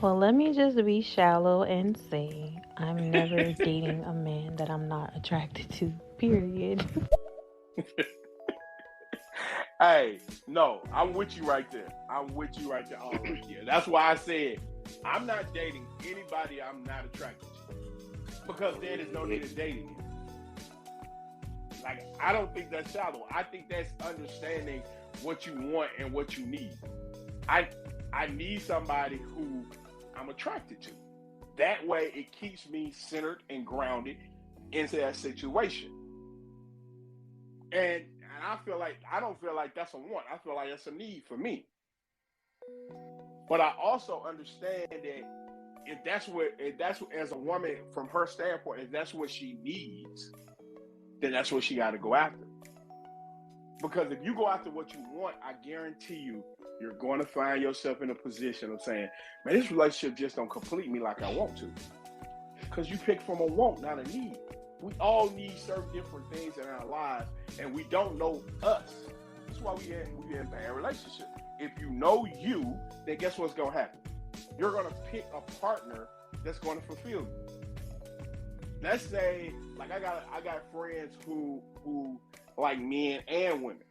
Well, let me just be shallow and say I'm never dating a man that I'm not attracted to, period. Hey, no, I'm with you right there. I'm with you right there. All right, yeah. That's why I said I'm not dating anybody I'm not attracted to. Because there is no need of dating him. Like, I don't think that's shallow. I think that's understanding what you want and what you need. I need somebody who I'm attracted to. That way it keeps me centered and grounded into that situation. And I don't feel like that's a want. I feel like that's a need for me. But I also understand that if that's as a woman from her standpoint, if that's what she needs, then that's what she got to go after. Because if you go after what you want, I guarantee you're going to find yourself in a position of saying, man, this relationship just don't complete me like I want to. Because you pick from a want, not a need. We all need certain different things in our lives, and we don't know us. That's why we in bad relationships. If you know you, then guess what's gonna happen? You're gonna pick a partner that's gonna fulfill you. Let's say, like I got friends who like men and women.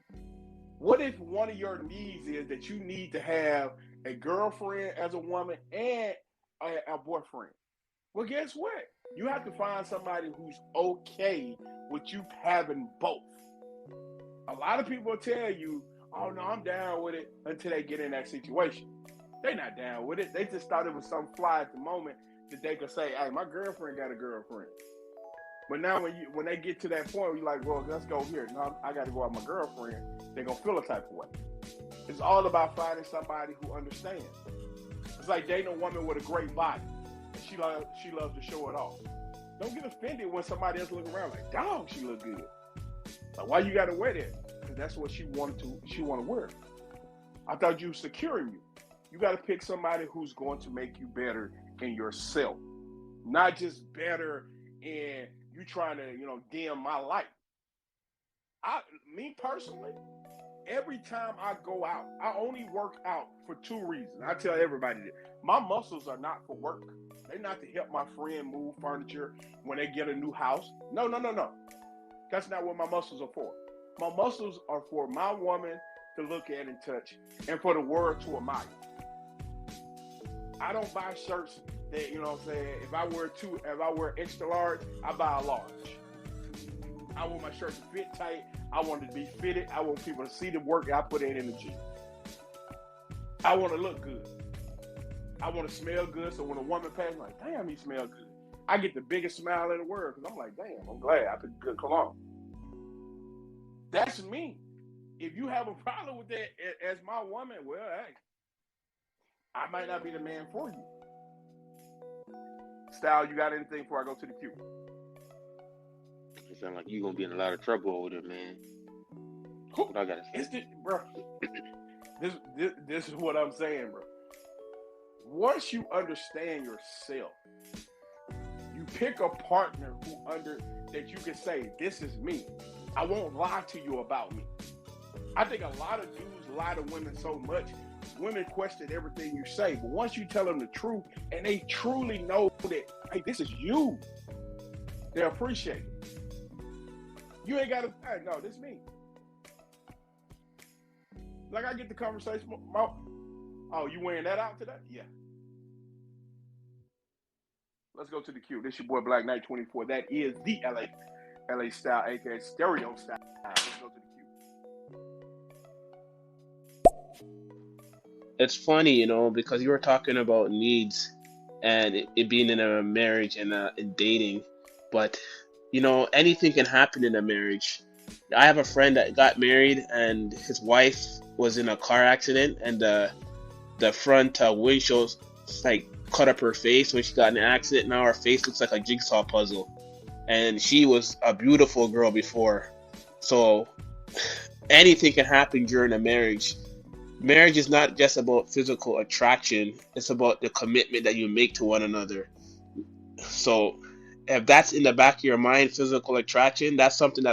What if one of your needs is that you need to have a girlfriend as a woman and a boyfriend? Well, guess what? You have to find somebody who's okay with you having both. A lot of people tell you, oh no, I'm down with it, until they get in that situation. They're not down with it. They just thought it was some fly at the moment that they could say, hey, my girlfriend got a girlfriend. But now when they get to that point, you're like, well, let's go here. No, I got to go out with my girlfriend. They're going to feel a type of way. It's all about finding somebody who understands. It's like dating a woman with a great body. And she loves to show it off. Don't get offended when somebody else look around like, dog, she look good. Like, why you got to wear that? Because that's what she want to wear. I thought you were securing you. You got to pick somebody who's going to make you better in yourself. Not just better in you trying to, dim my light. Me personally, every time I go out, I only work out for 2 reasons. I tell everybody that my muscles are not for work. They're not to help my friend move furniture when they get a new house. No. That's not what my muscles are for. My muscles are for my woman to look at and touch, and for the world to admire. I don't buy shirts that, you know what I'm saying, if I wear extra large, I buy a large. I want my shirt to fit tight. I want it to be fitted. I want people to see the work I put in the gym. I want to look good. I want to smell good, so when a woman passes, I'm like, damn, you smell good. I get the biggest smile in the world, because I'm like, damn, I'm glad I picked good cologne. That's me. If you have a problem with that as my woman, well, hey, I might not be the man for you. Style, you got anything before I go to the queue? It sounds like you're going to be in a lot of trouble over there, man. What I got to say? Bro, this is what I'm saying, bro. Once you understand yourself, you pick a partner that you can say, this is me. I won't lie to you about me. I think a lot of dudes lie to women so much. Women question everything you say, but once you tell them the truth and they truly know that, hey, this is you, they appreciate it. You ain't got to, hey, no, this is me. Like I get the conversation, oh, you wearing that out today? Yeah. Let's go to the queue. This your boy Black Knight 24. That is the LA style, aka stereo style. Let's go to the queue. It's funny, because you were talking about needs and it being in a marriage and in dating, but anything can happen in a marriage. I have a friend that got married and his wife was in a car accident, and the front windshield like cut up her face when she got in an accident. Now her face looks like a jigsaw puzzle, and she was a beautiful girl before. So anything can happen during a marriage. Marriage is not just about physical attraction. It's about the commitment that you make to one another. So if that's in the back of your mind, physical attraction, that's something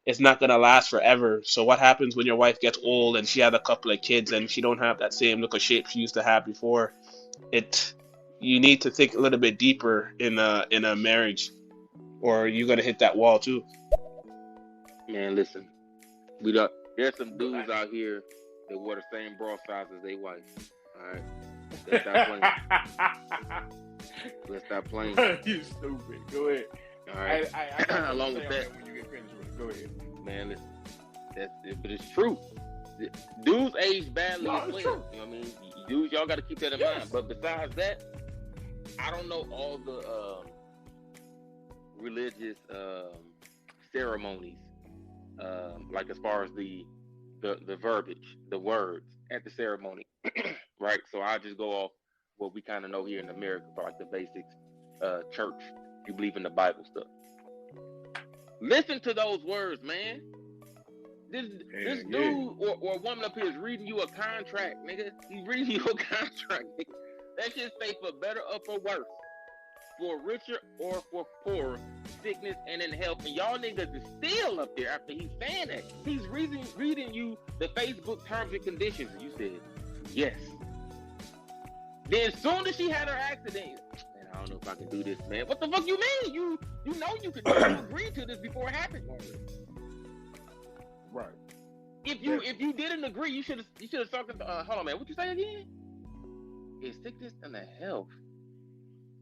it's not going to last forever. So what happens when your wife gets old and she had a couple of kids and she don't have that same look of shape she used to have before? You need to think a little bit deeper in a marriage, or you're going to hit that wall too. Man, listen, there's some dudes out here that wear the same bra size as their wife. All right, let's stop playing. You stupid. Go ahead. All right. I along with that, when you get finished with it. Go ahead. Man, listen, but it's true. Dudes age badly as well. True. You know what I mean? Dudes, y'all got to keep that in mind. But besides that, I don't know all the religious ceremonies, like as far as the verbiage, the words at the ceremony, right? So I'll just go off what we kind of know here in America for like the basics. Church, you believe in the Bible stuff. Listen to those words, man. This dude or woman up here is reading you a contract, nigga. He's reading you a contract, nigga. That shit say for better or for worse. for richer or for poorer, sickness and in health. And y'all niggas is still up there after he's saying that. He's reading you the Facebook terms and conditions. And you said, yes. Then as soon as she had her accident, man, I don't know if I can do this, man. What the fuck you mean? You know you could agree to this before it happened. Right. If you didn't agree, you should have talked to hold on, man. What you say again? Is sickness and the health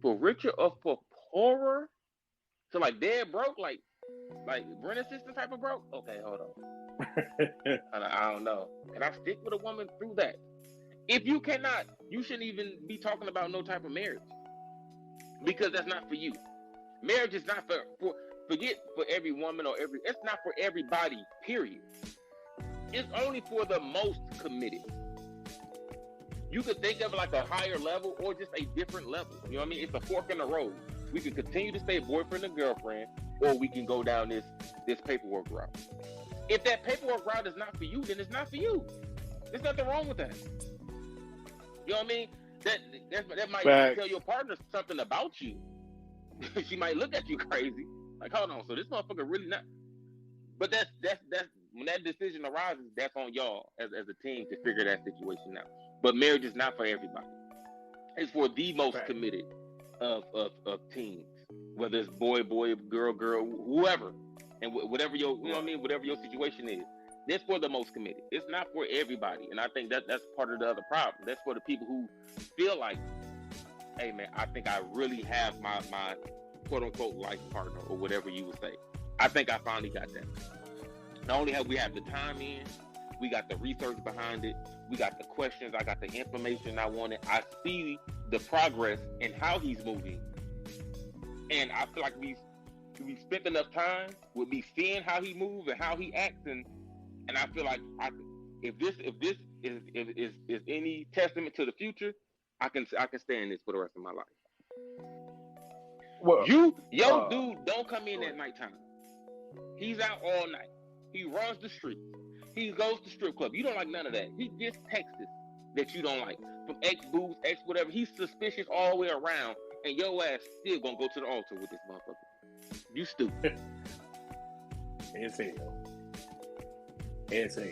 for richer or for poorer? So like dead broke, like rent assistance type of broke? Okay, hold on. I don't know. Can I stick with a woman through that? If you cannot, you shouldn't even be talking about no type of marriage. Because that's not for you. Marriage is not forget for every woman or it's not for everybody, period. It's only for the most committed. You could think of it like a higher level or just a different level. You know what I mean? It's a fork in the road. We can continue to stay boyfriend and girlfriend, or we can go down this paperwork route. If that paperwork route is not for you, then it's not for you. There's nothing wrong with that. You know what I mean? That might tell your partner something about you. She might look at you crazy. Like, hold on, so this motherfucker really not. But that's when that decision arises, that's on y'all as a team to figure that situation out. But marriage is not for everybody. It's for the most committed of teens, whether it's boy, girl, whoever, and whatever your you know what I mean, whatever your situation is. That's for the most committed. It's not for everybody, and I think that's part of the other problem. That's for the people who feel like, hey man, I think I really have my quote unquote life partner or whatever you would say. I think I finally got that. Not only have we the time in, we got the research behind it, we got the questions, I got the information I wanted. I see the progress and how he's moving, and I feel like we spent enough time with me seeing how he moves and how he acts, and I feel like if this is any testament to the future, I can stay in this for the rest of my life. Well, dude don't come in at nighttime. He's out all night. He runs the streets. He goes to strip club. You don't like none of that. He gets texts that you don't like from ex-booze, ex-whatever. He's suspicious all the way around, and your ass still gonna go to the altar with this motherfucker. You stupid. It's hell. You said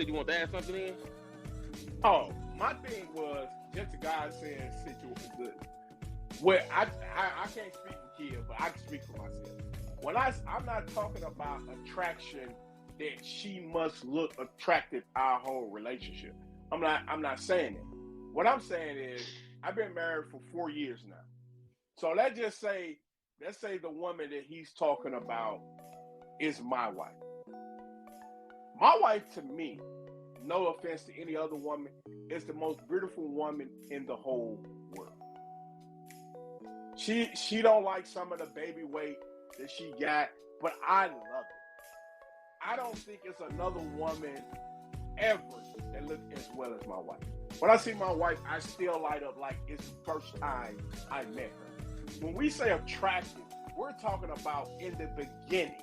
you want to add something in? Oh, my thing was just the guy saying situation. Well, I can't speak for Kia, but I can speak for myself. When I'm not talking about attraction that she must look attractive our whole relationship. I'm not saying that. What I'm saying is I've been married for 4 years now. So let's say the woman that he's talking about is my wife. My wife, to me, no offense to any other woman, is the most beautiful woman in the whole world. She don't like some of the baby weight that she got, but I love it. I don't think it's another woman ever that looks as well as my wife. When I see my wife, I still light up like it's the first time I met her. When we say attractive, we're talking about in the beginning.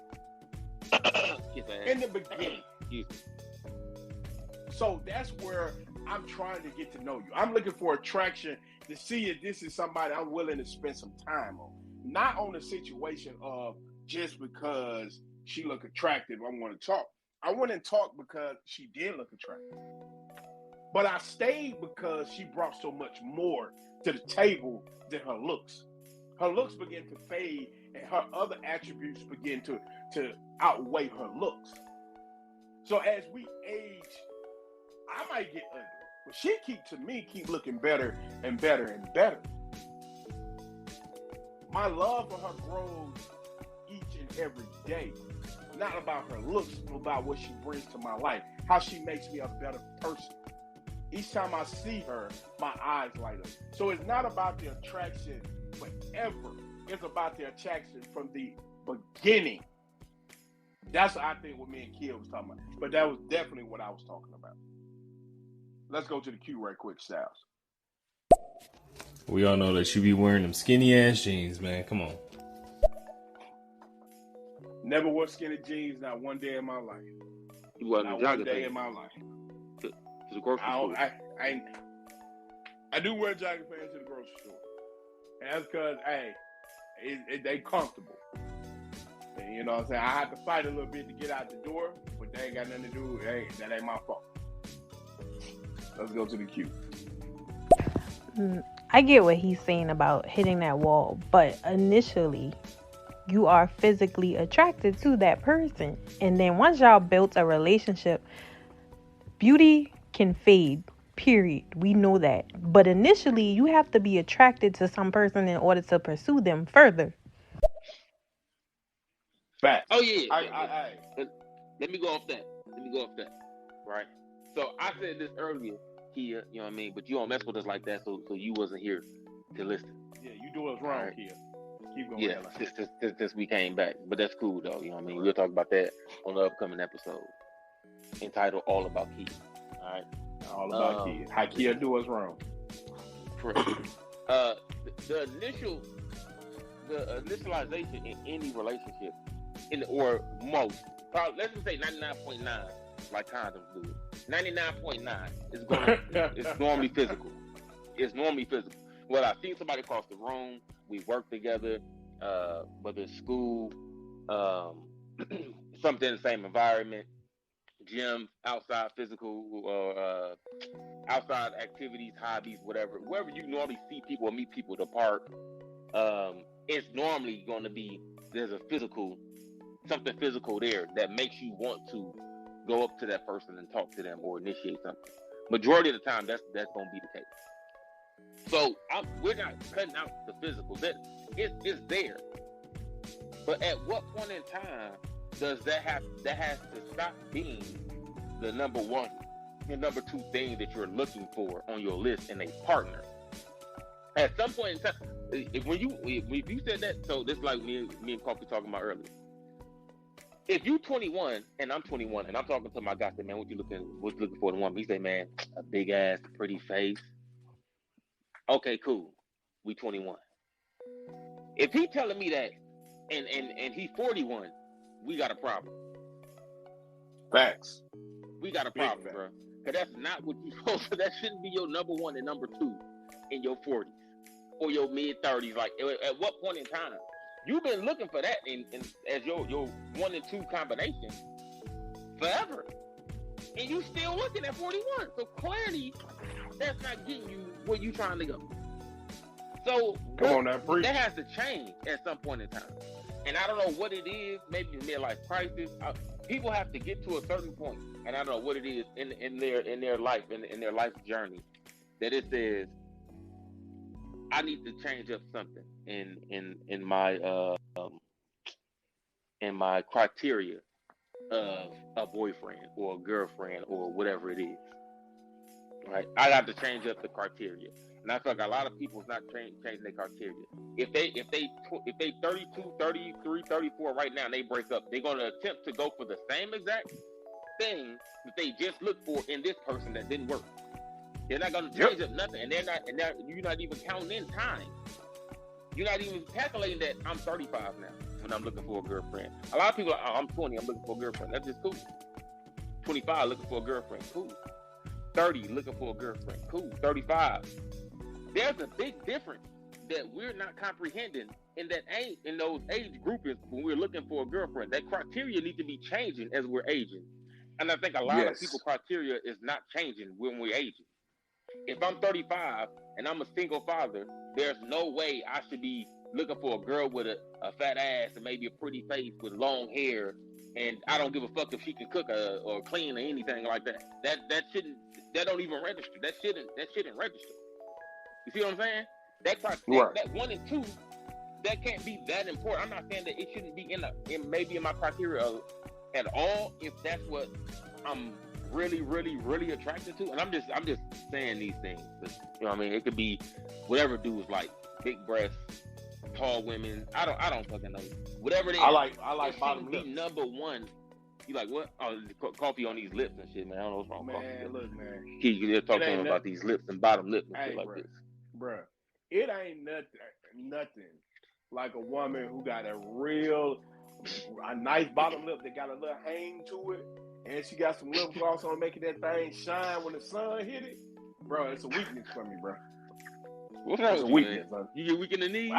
In the beginning. So that's where I'm trying to get to know you. I'm looking for attraction to see if this is somebody I'm willing to spend some time on. Not on the situation of just because she look attractive, I want to talk. I wouldn't talk because she did look attractive. But I stayed because she brought so much more to the table than her looks. Her looks began to fade and her other attributes begin to outweigh her looks. So as we age, I might get ugly, but she keep looking better and better and better. My love for her grows each and every day. Not about her looks, but about what she brings to my life, how she makes me a better person. Each time I see her, my eyes light up. So it's not about the attraction forever. It's about the attraction from the beginning. That's I think what me and Kia was talking about. But that was definitely what I was talking about. Let's go to the queue right quick, Styles. We all know that she be wearing them skinny ass jeans, man. Come on. Never wore skinny jeans, not one day in my life. You wasn't not one day in my life. To the grocery store. I do wear jogging pants to the grocery store. That's because, hey, they comfortable. And you know what I'm saying? I have to fight a little bit to get out the door, but they ain't got nothing to do. That ain't my fault. Let's go to the queue. I get what he's saying about hitting that wall, but initially, you are physically attracted to that person. And then once y'all built a relationship, beauty can fade. Period. We know that. But initially, you have to be attracted to some person in order to pursue them further. Facts. Oh yeah. Let me go off that. Right. So I said this earlier, Kia. You know what I mean? But you don't mess with us like that, so you wasn't here to listen. Yeah, you do us wrong, right. Kia. Keep going. Yeah, since we came back, but that's cool though. You know what I mean? We'll talk about that on the upcoming episode entitled "All About Kia." All right. All about Kia. How Kia do us wrong. The initialization in any relationship, or most, let's just say 99.9, like condoms do. 99.9 is normally physical. It's normally physical. Well, I've seen somebody across the room. We work together, whether it's school, something in the same environment. Gym, outside physical, or outside activities, hobbies, whatever. Wherever you normally see people or meet people at the park, it's normally going to be there's something physical there that makes you want to go up to that person and talk to them or initiate something. Majority of the time, that's going to be the case. So we're not cutting out the physical. It's there. But at what point in time does that has to stop being the number one and number two thing that you're looking for on your list in a partner? At some point in time, if you said that, so this is like me and Coffee talking about earlier. If you 21 and I'm 21 and I'm talking to my guy, say, man, what you looking for in a woman? He say, man, a big ass, pretty face. Okay, cool. We 21. If he telling me that and he's 41, we got a problem. Facts. We got a problem, bro. Because that's not what you supposed to. That shouldn't be your number one and number two in your 40s or your mid 30s. Like, at what point in time? You've been looking for that in as your 1 and 2 combination forever. And you still looking at 41. So clearly, that's not getting you where you trying to go. So that has to change at some point in time. And I don't know what it is, maybe midlife crisis. People have to get to a certain point, and I don't know what it is in their life, in their life journey, that it says, I need to change up something in my criteria of a boyfriend or a girlfriend or whatever it is. Right? I have to change up the criteria. And I feel like a lot of people is not changing their criteria. If they 32, 33, 34 right now and they break up, they're going to attempt to go for the same exact thing that they just looked for in this person that didn't work. They're not going to change up nothing, and you're not even counting in time. You're not even calculating that I'm 35 now when I'm looking for a girlfriend. A lot of people are, I'm 20, I'm looking for a girlfriend. That's just cool. 25, looking for a girlfriend. Cool. 30, looking for a girlfriend. Cool. 35. There's a big difference that we're not comprehending in those age groupings when we're looking for a girlfriend. That criteria needs to be changing as we're aging. And I think a lot of people's criteria is not changing when we're aging. If I'm 35 and I'm a single father, there's no way I should be looking for a girl with a fat ass and maybe a pretty face with long hair, and I don't give a fuck if she can cook or clean or anything like that. That don't even register. That shouldn't register. You see what I'm saying? That 1 and 2, that can't be that important. I'm not saying that it shouldn't be in my criteria at all if that's what I'm really, really, really attracted to. And I'm just saying these things. You know what I mean? It could be whatever dudes like, big breasts, tall women. I don't fucking know. Whatever they I like bottom lips. Number one. You like what? Oh, Coffee on these lips and shit, man. I don't know what's wrong with Coffee. Man, look, man. You're talking to him about these lips and bottom lips and shit like this. Bruh, it ain't nothing like a woman who got a nice bottom lip that got a little hang to it, and she got some lip gloss on making that thing shine when the sun hit it. Bro, it's a weakness for me, bro. What's wrong It's a with you, weakness, man? man. You get weak in the knees?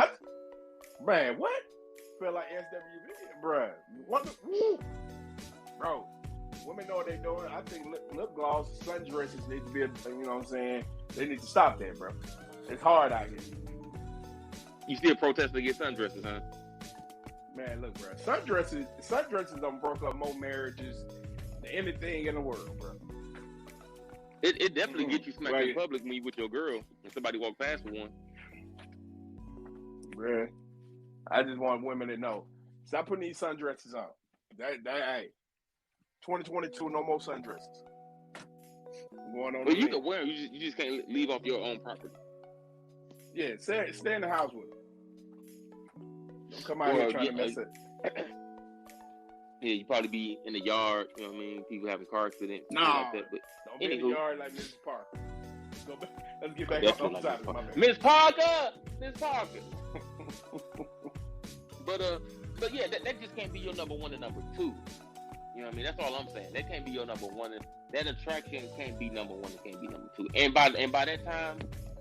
Man, what? Feel like SWV, bruh. What? Woo. Bro, women know what they're doing. I think lip gloss, sundresses need to be, you know what I'm saying? They need to stop that, bro. It's hard out here. You still protesting against sundresses, huh? Man, look, bro. Sundresses done broke up more marriages than anything in the world, bro. It definitely gets you smacked Right. in public when you with your girl and somebody walk past with one. Bruh. I just want women to know. Stop putting these sundresses on. Hey. 2022, no more sundresses. Going on. But you can wear them. You just can't leave off your own property. Yeah, stay in the house with them. Don't come out here trying to mess it. Yeah, you probably be in the yard. You know what I mean? People having car accidents. Nah, like that. But don't be in the yard like Mrs. Parker. Let's get back on the topic. My bad. Miss Parker. But yeah, that just can't be your number one and number two. You know what I mean? That's all I'm saying. That can't be your number one. That attraction can't be number one. It can't be number two. And by that time,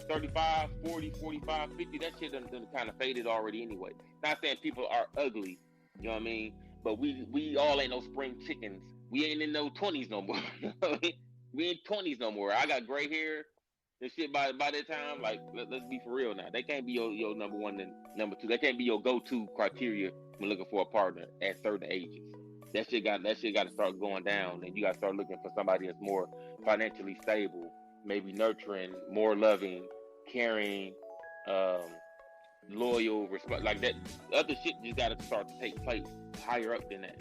35, 40, 45, 50, that shit done kind of faded already anyway. Not saying people are ugly. You know what I mean? But we all ain't no spring chickens. We ain't in no 20s no more. We ain't 20s no more. I got gray hair and shit by that time. Like, let's be for real now. They can't be your number one and number two. That can't be your go-to criteria when looking for a partner at certain ages. That shit got to start going down, and you got to start looking for somebody that's more financially stable, maybe nurturing, more loving, caring, loyal, respect. Like that other shit just got to start to take place higher up than that.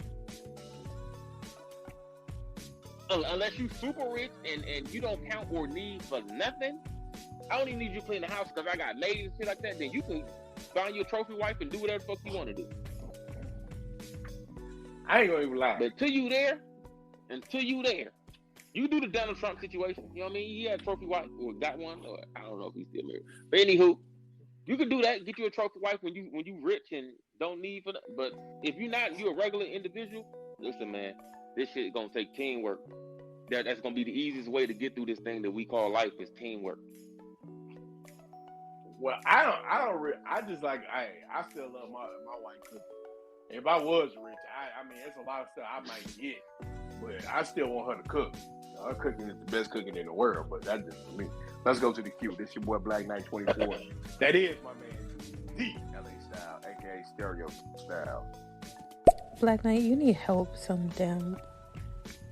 Unless you super rich and you don't count or need for nothing, I don't even need you to clean the house because I got ladies and shit like that. Then you can find you a trophy wife and do whatever the fuck you want to do. I ain't gonna even lie. But until you there, you do the Donald Trump situation. You know what I mean? He had a trophy wife or got one, or I don't know if he's still married. But anywho, you can do that. Get you a trophy wife when you rich and don't need for that. But if you're a regular individual, listen, man, this shit gonna take teamwork. That's gonna be the easiest way to get through this thing that we call life is teamwork. Well, I just like, I still love my wife cooking. If I was rich, I mean, it's a lot of stuff I might get, but I still want her to cook. Her cooking is the best cooking in the world, but that's just for me. Let's go to the queue. This your boy Black Knight 24. That is my man, the LA Style, aka Stereo Style. Black Knight, you need help sometime.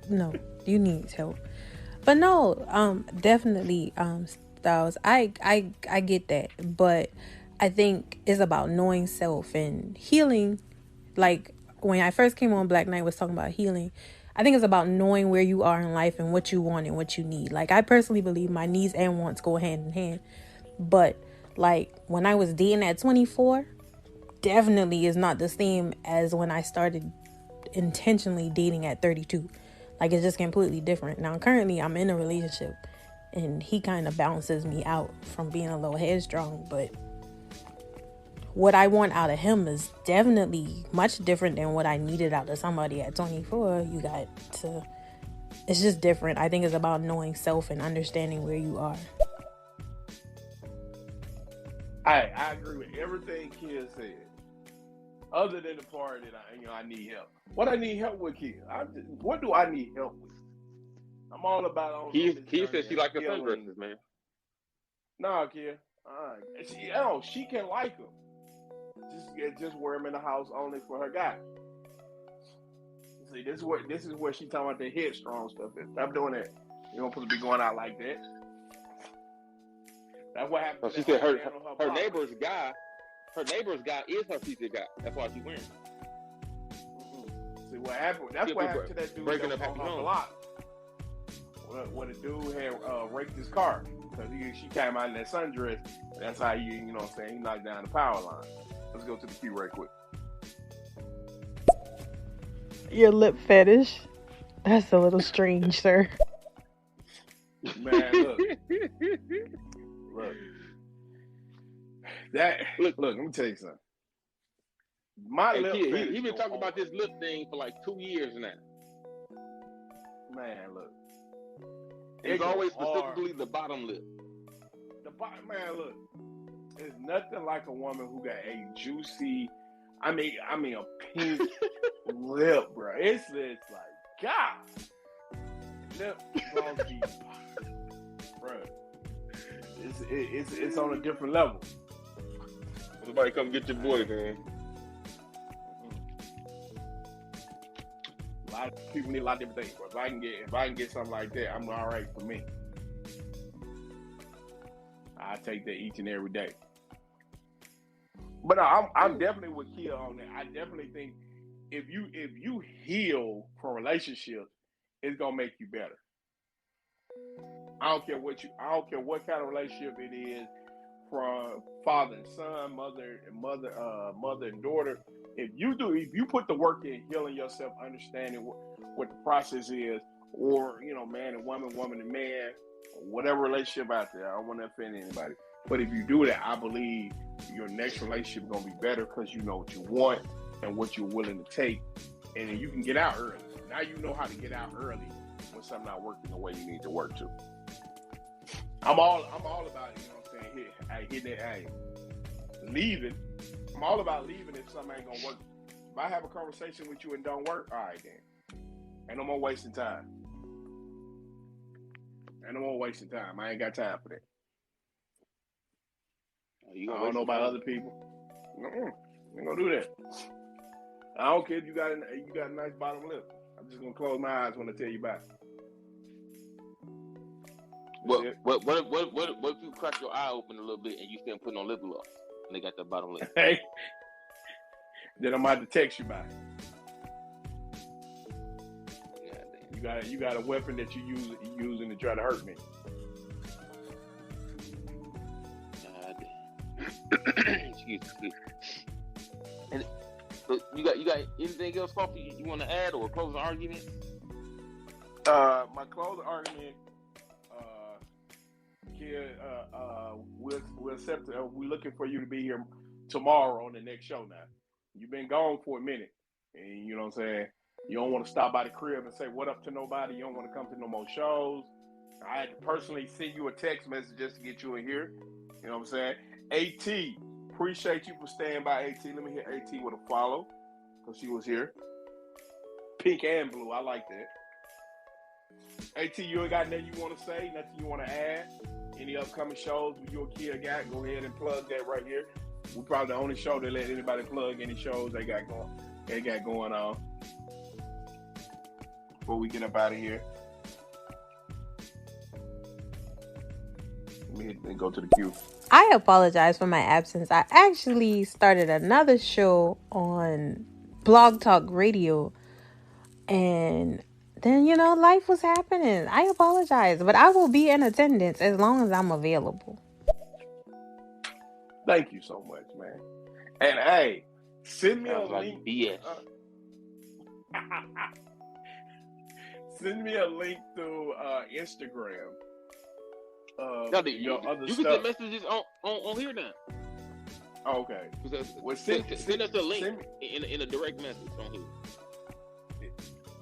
No, you need help. But no, definitely, Styles. I get that, but I think it's about knowing self and healing. Like when I first came on, Black Knight was talking about healing. I think it's about knowing where you are in life and what you want and what you need. Like I personally believe my needs and wants go hand in hand. But like when I was dating at 24, definitely is not the same as when I started intentionally dating at 32. Like it's just completely different. Now currently I'm in a relationship and he kind of balances me out from being a little headstrong, but what I want out of him is definitely much different than what I needed out of somebody at 24. It's just different. I think it's about knowing self and understanding where you are. I agree with everything Kia said. Other than the part that I need help. What I need help with, Kia? What do I need help with? I'm all about. Kia said she like the sundresses, man. Nah, Kia. She can like them. Just wear them in the house only for her guy. See, this is where she talking about the headstrong stuff. Stop doing that. You don't supposed to be going out like that. That's what happened. So she said her neighbor's guy is her future guy. That's why she wearing. See what happened? That's what happened to that dude breaking that up was on the block. When the dude had raked his car because she came out in that sundress. That's how you know what I'm saying, he knocked down the power line. Let's go to the queue right quick. Your lip fetish? That's a little strange, sir. Man, look. Look, let me tell you something. My lip fetish. He been talking about this lip thing for like 2 years now. Man, look. It's always specifically the bottom lip. The bottom, man, look. There's nothing like a woman who got a juicy, I mean a pink lip, bro. It's like, God, lip gloss be, bro. It's on a different level. Somebody come get your boy, man. A lot of people need a lot of different things, but if I can get something like that, I'm all right for me. I take that each and every day. But no, I'm definitely with Kia on that. I definitely think if you heal from relationships, it's gonna make you better. I don't care what kind of relationship it is, from father and son, mother and daughter. If you put the work in healing yourself, understanding what the process is, or man and woman, woman and man, whatever relationship out there, I don't want to offend anybody. But if you do that, I believe your next relationship is gonna be better because you know what you want and what you're willing to take, and then you can get out early. Now you know how to get out early when something not working the way you need to work to. I'm all about it, hitting it, leaving. I'm all about leaving if something ain't gonna work. If I have a conversation with you and don't work, all right then. Ain't no more wasting time. I ain't got time for that. I don't know about other people. Ain't gonna do that. I don't care if you got a nice bottom lip. I'm just gonna close my eyes when I tell you about it. What if you crack your eye open a little bit and you still putting on lip gloss and they got that bottom lip? Hey, then I'm about to text you back. You got a weapon that you using to try to hurt me. Excuse me. And you got anything else, Coffey, you want to add or close the argument? My closing argument. We'll accept. We're looking for you to be here tomorrow on the next show. Now, you've been gone for a minute, and you know what I'm saying. You don't want to stop by the crib and say what up to nobody. You don't want to come to no more shows. I had to personally send you a text message just to get you in here. You know what I'm saying. AT, appreciate you for staying by. AT, let me hit AT with a follow because she was here. Pink and blue, I like that. AT, you ain't got nothing you want to say, nothing you want to add? Any upcoming shows with your kid got? Go ahead and plug that right here. We're probably the only show that let anybody plug any shows they got going on. Before we get up out of here, let me go to the queue. I apologize for my absence. I actually started another show on Blog Talk Radio, and then, life was happening. I apologize, but I will be in attendance as long as I'm available. Thank you so much, man. And hey, send me a link. BS. Send me a link through Instagram. Your other stuff. You can get messages on here now. Oh, okay. Well, send us a link in a direct message on here.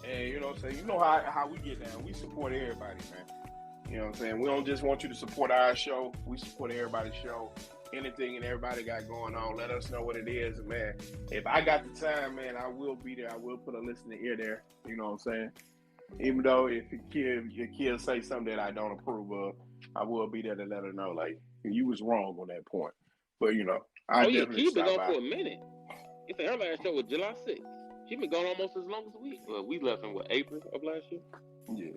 And you know what I'm saying? You know how we get down. We support everybody, man. You know what I'm saying? We don't just want you to support our show. We support everybody's show. Anything and everybody got going on, let us know what it is. And man, if I got the time, man, I will be there. I will put a listening ear there. You know what I'm saying? Even though if your kid say something that I don't approve of, I will be there to let her know, like, you was wrong on that point. But, I definitely she's been gone for a minute. It's her last show was July 6th. She's been gone almost as long as we. Well, we left in, April of last year? Yeah.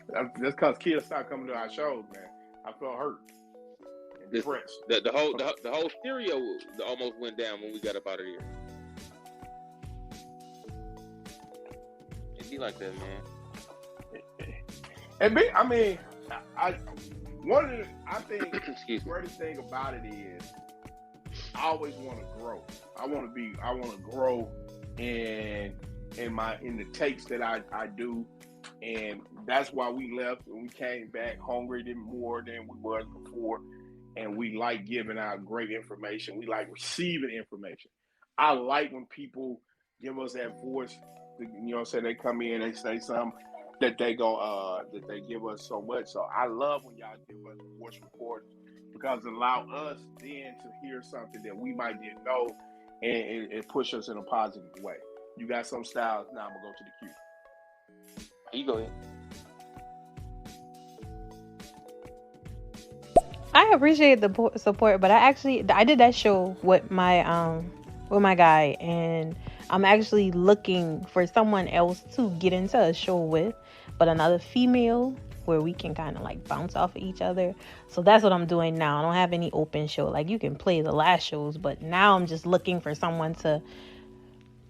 That's because kids stopped coming to our shows, man. I felt hurt and depressed. The whole stereo almost went down when we got up out of here. It'd be like that, man. And I think the greatest thing about it is I always want to grow. I want to grow in the takes that I do, and that's why we left and we came back hungry more than we were before, and we like giving out great information. We like receiving information. I like when people give us that voice. You know what I'm saying? They come in, they say something, that they give us so much. So I love when y'all give us voice recordings because it allow us then to hear something that we might didn't know and push us in a positive way. You got some styles. Now I'm gonna go to the queue. You go ahead. I appreciate the support, but I did that show with my guy, and I'm actually looking for someone else to get into a show with, but another female where we can kind of like bounce off of each other. So that's what I'm doing now. I don't have any open show. Like, you can play the last shows, but now I'm just looking for someone to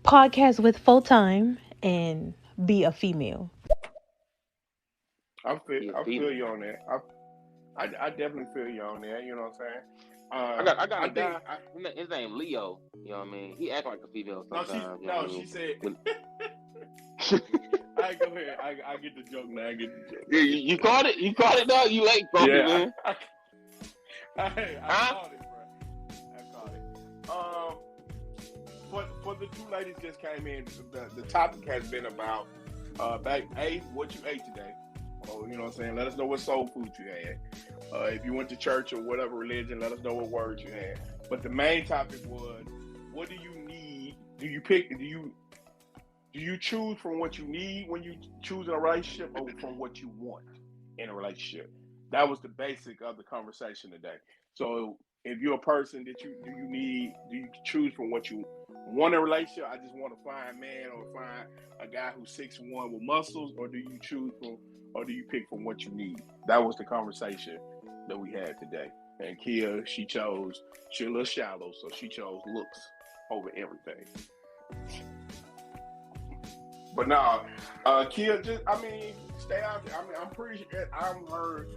podcast with full time and be a female. I feel you on that. I definitely feel you on that. You know what I'm saying? I got a guy. His name Leo. You know what I mean? He acts like a female sometimes. She said. I go ahead. I get the joke now. Yeah, you caught it. You caught it, dog. You late, bro. Yeah, man. I caught it, bro. I caught it. For the two ladies just came in, the topic has been about what you ate today. Oh, you know what I'm saying? Let us know what soul food you had. If you went to church or whatever religion, let us know what words you had. But the main topic was, what do you need? Do you choose from what you need when you choose in a relationship, or from what you want in a relationship? That was the basic of the conversation today. So if you're a person that do you choose from what you want in a relationship? I just want to find man or find a guy who's 6'1" with muscles, or do you pick from what you need? That was the conversation that we had today. And Kia, she's a little shallow, so she chose looks over everything. But no, Kia, stay out there. I'm pretty sure I've heard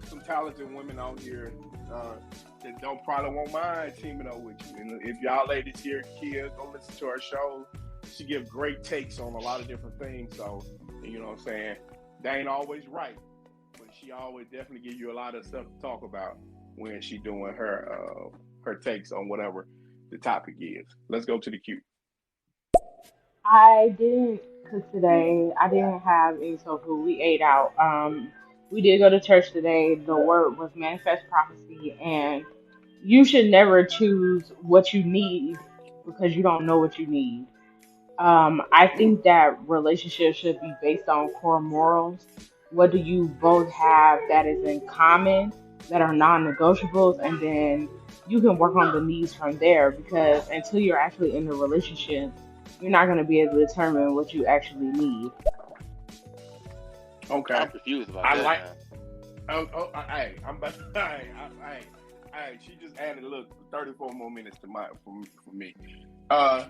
some talented women out here that probably won't mind teaming up with you. And if y'all ladies hear Kia, go listen to her show. She gives great takes on a lot of different things. So, you know what I'm saying? They ain't always right, but she always definitely give you a lot of stuff to talk about when she doing her takes on whatever the topic is. Let's go to the queue. I didn't cook today. I didn't have any soul food. We ate out. We did go to church today. The word was manifest prophecy, and you should never choose what you need because you don't know what you need. I think that relationships should be based on core morals. What do you both have that is in common, that are non-negotiables, and then you can work on the needs from there, because until you're actually in the relationship, you're not going to be able to determine what you actually need. Okay. I'm confused about that. She just added a little 34 more minutes to for me. I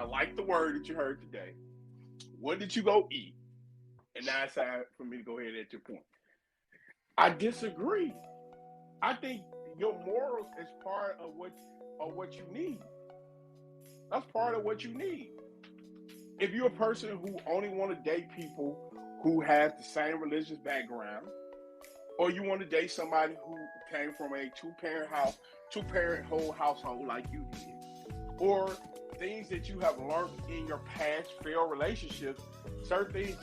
like the word that you heard today. What did you go eat? And now it's time for me to go ahead at your point. I disagree. I think your morals is part of what you need. That's part of what you need. If you're a person who only want to date people who have the same religious background, or you want to date somebody who came from a two-parent whole household like you did, or things that you have learned in your past failed relationships, certain things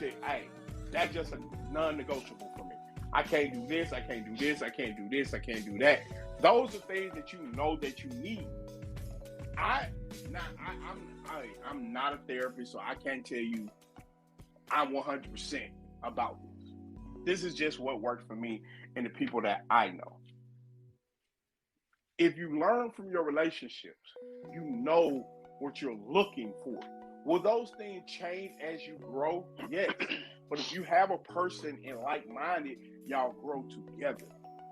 that's just a non-negotiable for me. I can't do this, I can't do this, I can't do this, I can't do that. Those are things that you know that you need. I'm not a therapist, so I can't tell you I'm 100% about this. This is just what worked for me and the people that I know. If you learn from your relationships, you know what you're looking for. Will those things change as you grow? Yes. But if you have a person in like-minded, y'all grow together.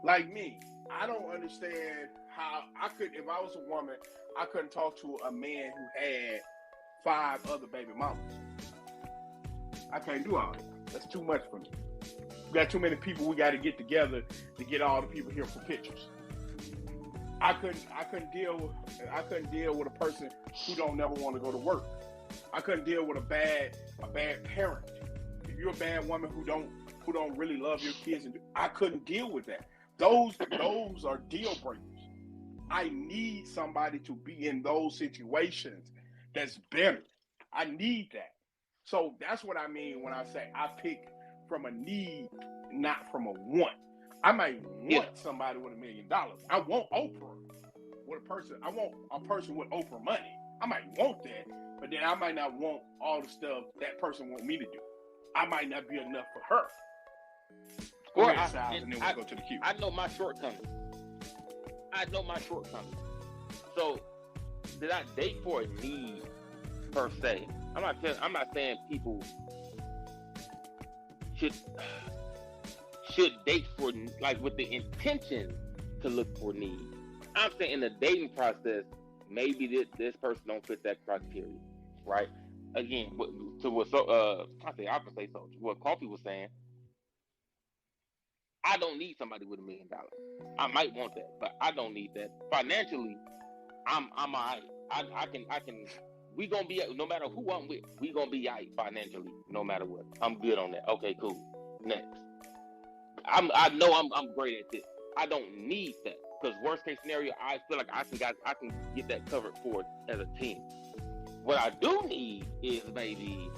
Like me, I don't understand how if I was a woman, I couldn't talk to a man who had 5 other baby mamas. I can't do all that. That's too much for me. We got too many people we got to get together to get all the people here for pictures. I couldn't deal with a person who don't never want to go to work. I couldn't deal with a bad parent. If you're a bad woman who don't really love your kids, I couldn't deal with that. Those are deal breakers. I need somebody to be in those situations that's better. I need that. So that's what I mean when I say I pick from a need, not from a want. I might want somebody with $1 million. I want Oprah with a person. I want a person with Oprah money. I might want that, but then I might not want all the stuff that person want me to do. I might not be enough for her. Or and then we'll go to the queue. I know my shortcomings. So, did I date for a need per se? I'm not saying people should date for like with the intention to look for need. I'm saying in the dating process, maybe this person don't fit that criteria, right? Again, what Coffey was saying. I don't need somebody with $1 million. I might want that, but I don't need that. Financially, I'm alright. I can. We gonna be, no matter who I'm with, we gonna be alright financially, no matter what. I'm good on that. Okay, cool. Next. I know I'm great at this. I don't need that, because worst case scenario, I feel like I can get that covered for as a team. What I do need is maybe,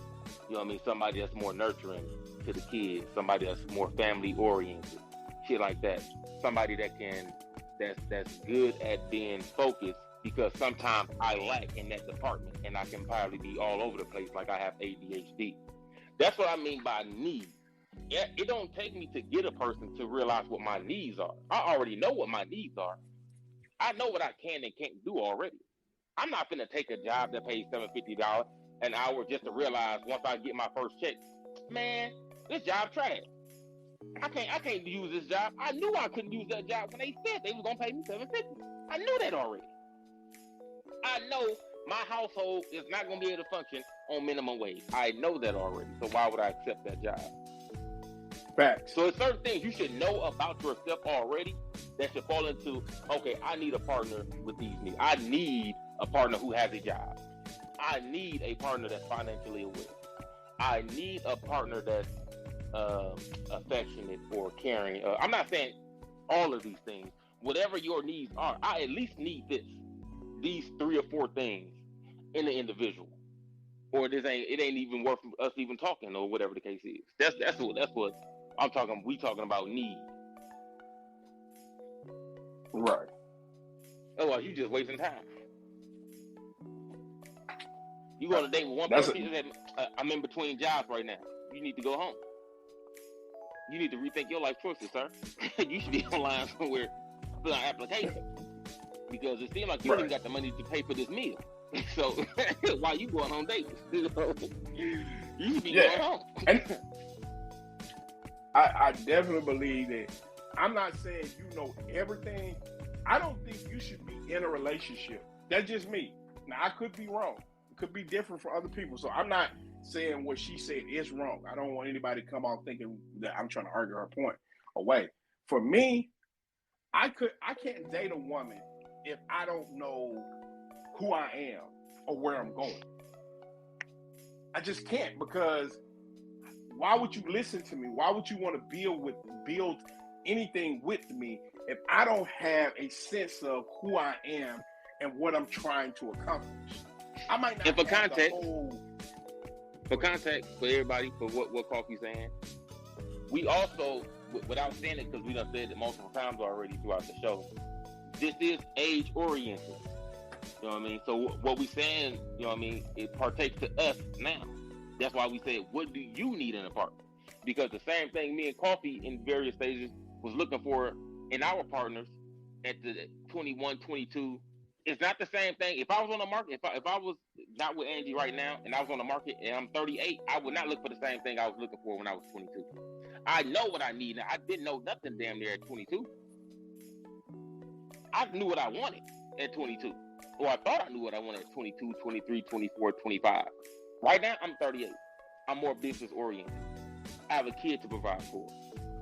somebody that's more nurturing to the kids, somebody that's more family oriented, shit like that. Somebody that's good at being focused, because sometimes I lack in that department and I can probably be all over the place like I have ADHD. That's what I mean by need. It don't take me to get a person to realize what my needs are. I already know what my needs are. I know what I can and can't do already. I'm not finna take a job that pays $750 an hour just to realize once I get my first check, man, this job trash. I can't use this job. I knew I couldn't use that job when they said they was gonna pay me $750. I knew that already. I know my household is not gonna be able to function on minimum wage. I know that already. So why would I accept that job? Facts. So it's certain things you should know about yourself already that should fall into, okay, I need a partner with these needs. I need a partner who has a job. I need a partner that's financially aware. I need a partner that's affectionate or caring. I'm not saying all of these things. Whatever your needs are, I at least need these 3 or 4 things in the individual. Or it ain't even worth us even talking, or whatever the case is. That's what I'm talking. We talking about need. Right. Otherwise, you just wasting time. You go on a date with one person, I'm in between jobs right now. You need to go home. You need to rethink your life choices, sir. You should be online somewhere filling out applications, because it seems like you ain't got the money to pay for this meal. So why you going on dates? You should be going home. And I definitely believe that. I'm not saying you know everything. I don't think you should be in a relationship. That's just me. Now, I could be wrong. It could be different for other people. So I'm not saying what she said is wrong. I don't want anybody to come out thinking that I'm trying to argue her point away. For me, I can't date a woman if I don't know who I am or where I'm going. I just can't, because why would you listen to me? Why would you want to build anything with me if I don't have a sense of who I am and what I'm trying to accomplish? I might not and for have context, the whole... For context, for everybody, for what Coffey's saying, we also, without saying it, because we done said it multiple times already throughout the show, this is age oriented. You know what I mean? So what we saying, you know what I mean, it partakes to us now. That's why we said, what do you need in a partner? Because the same thing me and Coffey in various stages was looking for in our partners at the 21, 22. It's not the same thing. If I was on the market, if I was not with Angie right now and I was on the market and I'm 38, I would not look for the same thing I was looking for when I was 22. I know what I need now. I didn't know nothing damn near at 22. I knew what I wanted at 22. Or I thought I knew what I wanted at 22, 23, 24, 25. Right now, I'm 38. I'm more business oriented. I have a kid to provide for.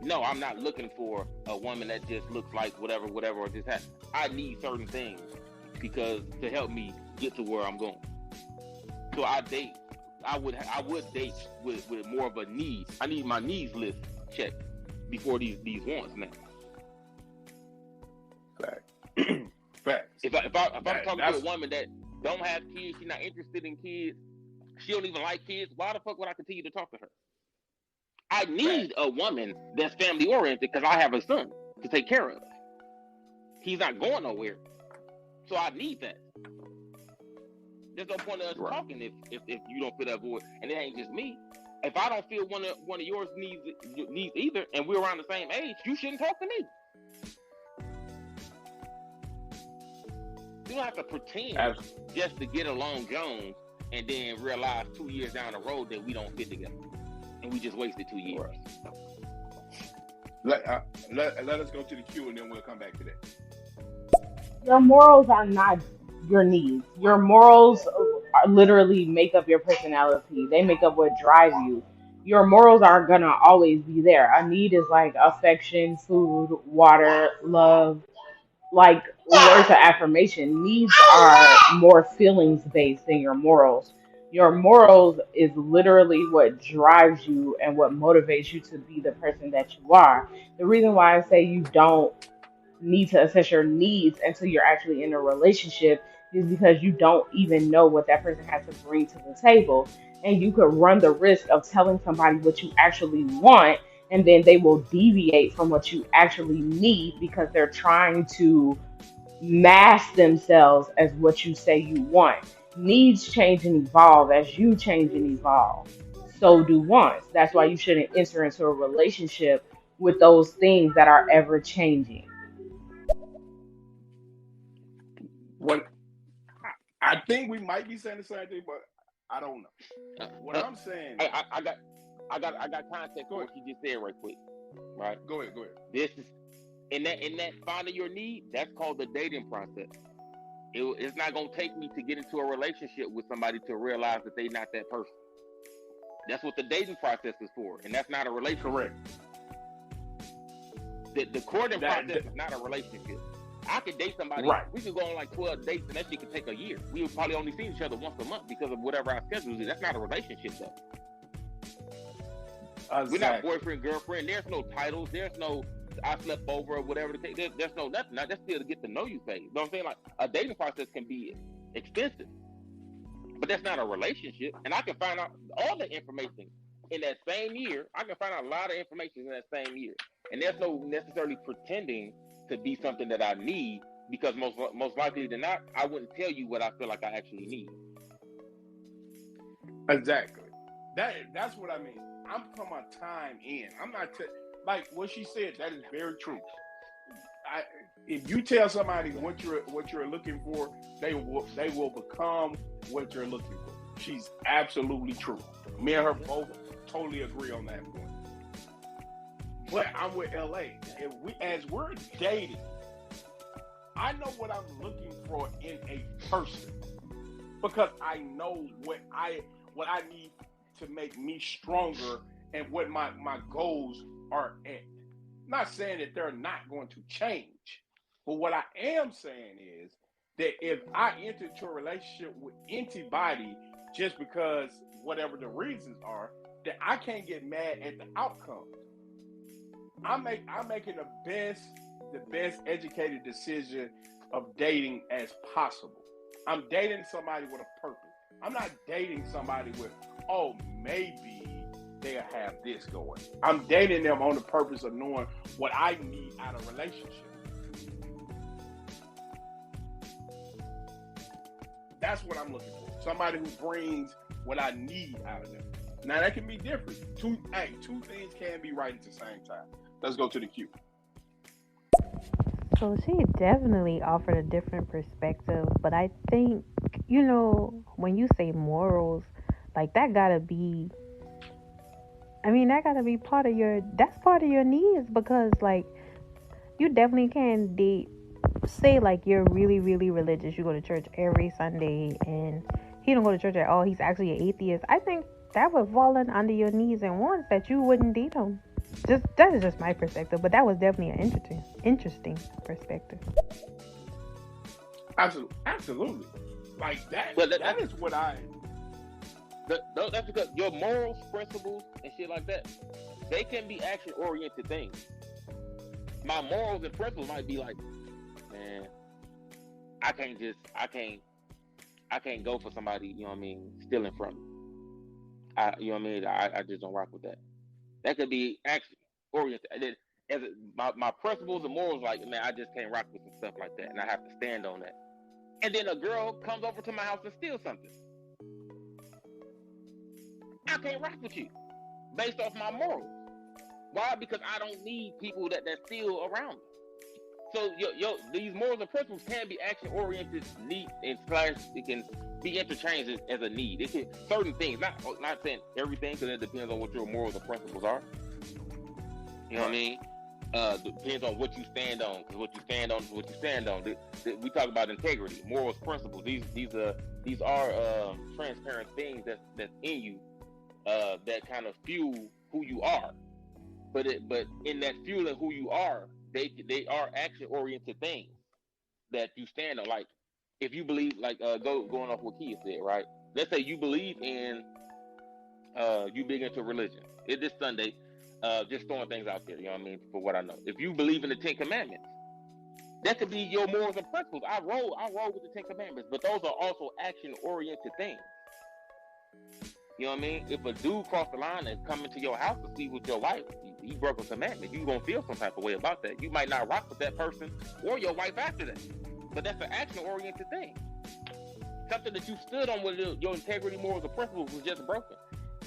No, I'm not looking for a woman that just looks like whatever, or just has. I need certain things because to help me get to where I'm going. So I would date with more of a need. I need my needs list checked before these wants now. Facts. If I'm talking to a woman that don't have kids, she's not interested in kids, she don't even like kids, why the fuck would I continue to talk to her? I need a woman that's family oriented because I have a son to take care of. He's not going nowhere, so I need that. There's no point of us talking if you don't feel that void, and it ain't just me. If I don't feel one of yours needs either, and we're around the same age, you shouldn't talk to me. You don't have to pretend just to get along Jones and then realize 2 years down the road that we don't fit together and we just wasted 2 years. Let us go to the queue and then we'll come back to that. Your morals are not your needs. Your morals are literally make up your personality. They make up what drives you. Your morals are gonna always be there. A need is like affection, food, water, love, like words of affirmation. Needs are more feelings based than your morals. Your morals is literally what drives you and what motivates you to be the person that you are. The reason why I say you don't need to assess your needs until you're actually in a relationship is because you don't even know what that person has to bring to the table. And you could run the risk of telling somebody what you actually want, and then they will deviate from what you actually need because they're trying to mask themselves as what you say you want. Needs change and evolve as you change and evolve. So do wants. That's why you shouldn't enter into a relationship with those things that are ever changing. What I think we might be saying the same thing, but I don't know. What I'm saying, I got context for what you just said right quick. Right? Go ahead. This is in that finding your need. That's called the dating process. It's not gonna take me to get into a relationship with somebody to realize that they're not that person. That's what the dating process is for, and that's not a relationship. Correct. The courting process is not a relationship. I could date somebody. Right. We could go on like 12 dates, and that shit could take a year. We would probably only see each other once a month because of whatever our schedules is. That's not a relationship, though. Exactly. We're not boyfriend, girlfriend. There's no titles. There's no I slept over or whatever the case. There's no nothing. That's still to get to know you phase. You know what I'm saying? Like, a dating process can be expensive, but that's not a relationship. And I can find out all the information in that same year. I can find out a lot of information in that same year. And there's no necessarily pretending to be something that I need, because most likely than not, I wouldn't tell you what I feel like I actually need. Exactly. That's what I mean. I'm putting my time in. I'm not like what she said. That is very true. If you tell somebody what you're looking for, they will become what you're looking for. She's absolutely true. Me and her both totally agree on that point. But I'm with LA. As we're dating, I know what I'm looking for in a person, because I know what I need to make me stronger and what my goals are at. Not saying that they're not going to change, but what I am saying is that if I enter into a relationship with anybody just because whatever the reasons are, that I can't get mad at the outcome. I'm making the best educated decision of dating as possible. I'm dating somebody with a purpose. I'm not dating somebody with, oh, maybe they'll have this going. I'm dating them on the purpose of knowing what I need out of a relationship. That's what I'm looking for. Somebody who brings what I need out of them. Now that can be different. Two things can be right at the same time. Let's go to the queue. So she definitely offered a different perspective, but I think, when you say morals, like that gotta be part of your needs, because like you definitely can date, say like you're really, really religious, you go to church every Sunday, and he don't go to church at all, he's actually an atheist. I think that would fall under your needs and wants that you wouldn't date him. That is just my perspective, but that was definitely an interesting perspective. Absolutely. Like that. Well, that is what I. That's because your morals, principles, and shit like that, they can be action-oriented things. My morals and principles might be like, man, I can't go for somebody, stealing from me. I just don't rock with that. That could be action oriented. And then my principles and morals, like, man, I just can't rock with some stuff like that, and I have to stand on that. And then a girl comes over to my house and steals something. I can't rock with you based off my morals. Why? Because I don't need people that steal around me. So these morals and principles can be action oriented, need, and slash it can be interchanged as a need. It can certain things, not saying everything, because it depends on what your morals and principles are. You know what I mean? Depends on what you stand on, because what you stand on is what you stand on. We talk about integrity, morals, principles. These are transparent things that's in you that kind of fuel who you are. But in that fueling who you are, they are action oriented things that you stand on. Like if you believe, like going off what Kia said, right? Let's say you believe in you big into religion. It's this Sunday. Just throwing things out there, you know what I mean, for what I know. If you believe in the 10 Commandments, that could be your morals and principles. I roll with the 10 Commandments, but those are also action-oriented things. You know what I mean? If a dude crossed the line and come into your house to sleep with your wife, he broke a commandment. You gonna feel some type of way about that. You might not rock with that person or your wife after that, but that's an action-oriented thing. Something that you stood on with your integrity, morals, or principles was just broken.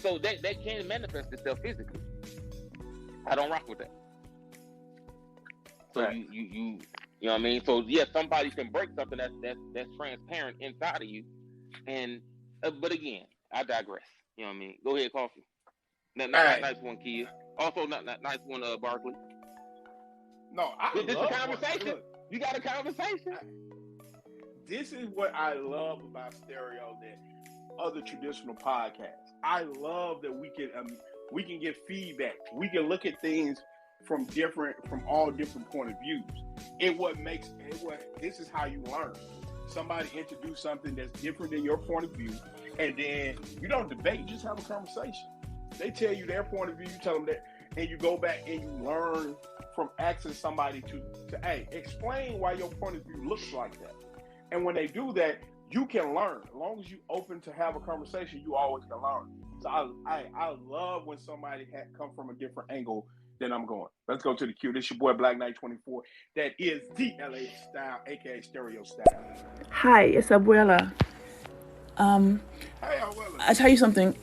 So that can manifest itself physically. I don't rock with that. So right. you know what I mean? So yeah, somebody can break something that's transparent inside of you. And but again, I digress. You know what I mean? Go ahead, Coffee. Nice one, Kia. Also, nice one, Barkley. No, this is a conversation. You got a conversation. This is what I love about stereo than other traditional podcasts. I love that we can get feedback. We can look at things from all different point of views. This is how you learn. Somebody introduce something that's different than your point of view, and then you don't debate, you just have a conversation. They tell you their point of view, you tell them that, and you go back and you learn from asking somebody to hey, explain why your point of view looks like that. And when they do that, you can learn. As long as you open to have a conversation, you always can learn. So I love when somebody come from a different angle than I'm going. Let's go to the queue. This is your boy Black Knight 24. That is the LA style, aka Stereo Style. Hi, it's Abuela. Hey, Abuela. I tell you something.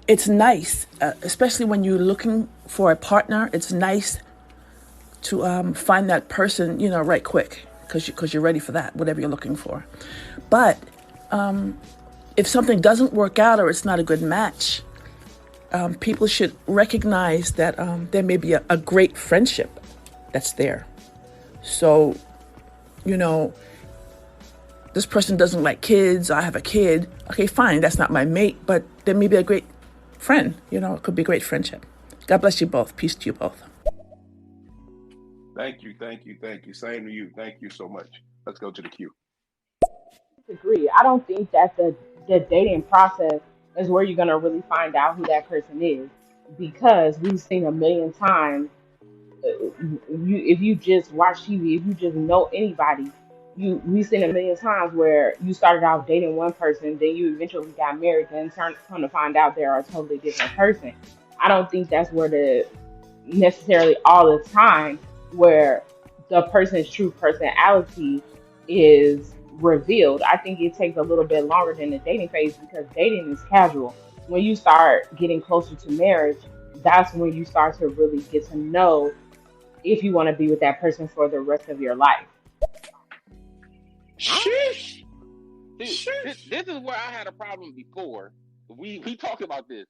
It's nice, especially when you're looking for a partner. It's nice to find that person, right quick, because you're ready for that, whatever you're looking for. But if something doesn't work out or it's not a good match, people should recognize that there may be a great friendship that's there. So, this person doesn't like kids. I have a kid. Okay, fine. That's not my mate, but there may be a great friend. It could be a great friendship. God bless you both. Peace to you both. Thank you. Same to you. Thank you so much. Let's go to the queue. Agree. I don't think that the dating process is where you're going to really find out who that person is, because we've seen a million times. If you just watch TV, if you just know anybody, we've seen a million times where you started out dating one person, then you eventually got married, then come to find out they're a totally different person. I don't think that's where necessarily all the time where the person's true personality is revealed. I think it takes a little bit longer than the dating phase, because dating is casual. When you start getting closer to marriage, that's when you start to really get to know if you want to be with that person for the rest of your life. Sheesh. This is where I had a problem before. We talked about this.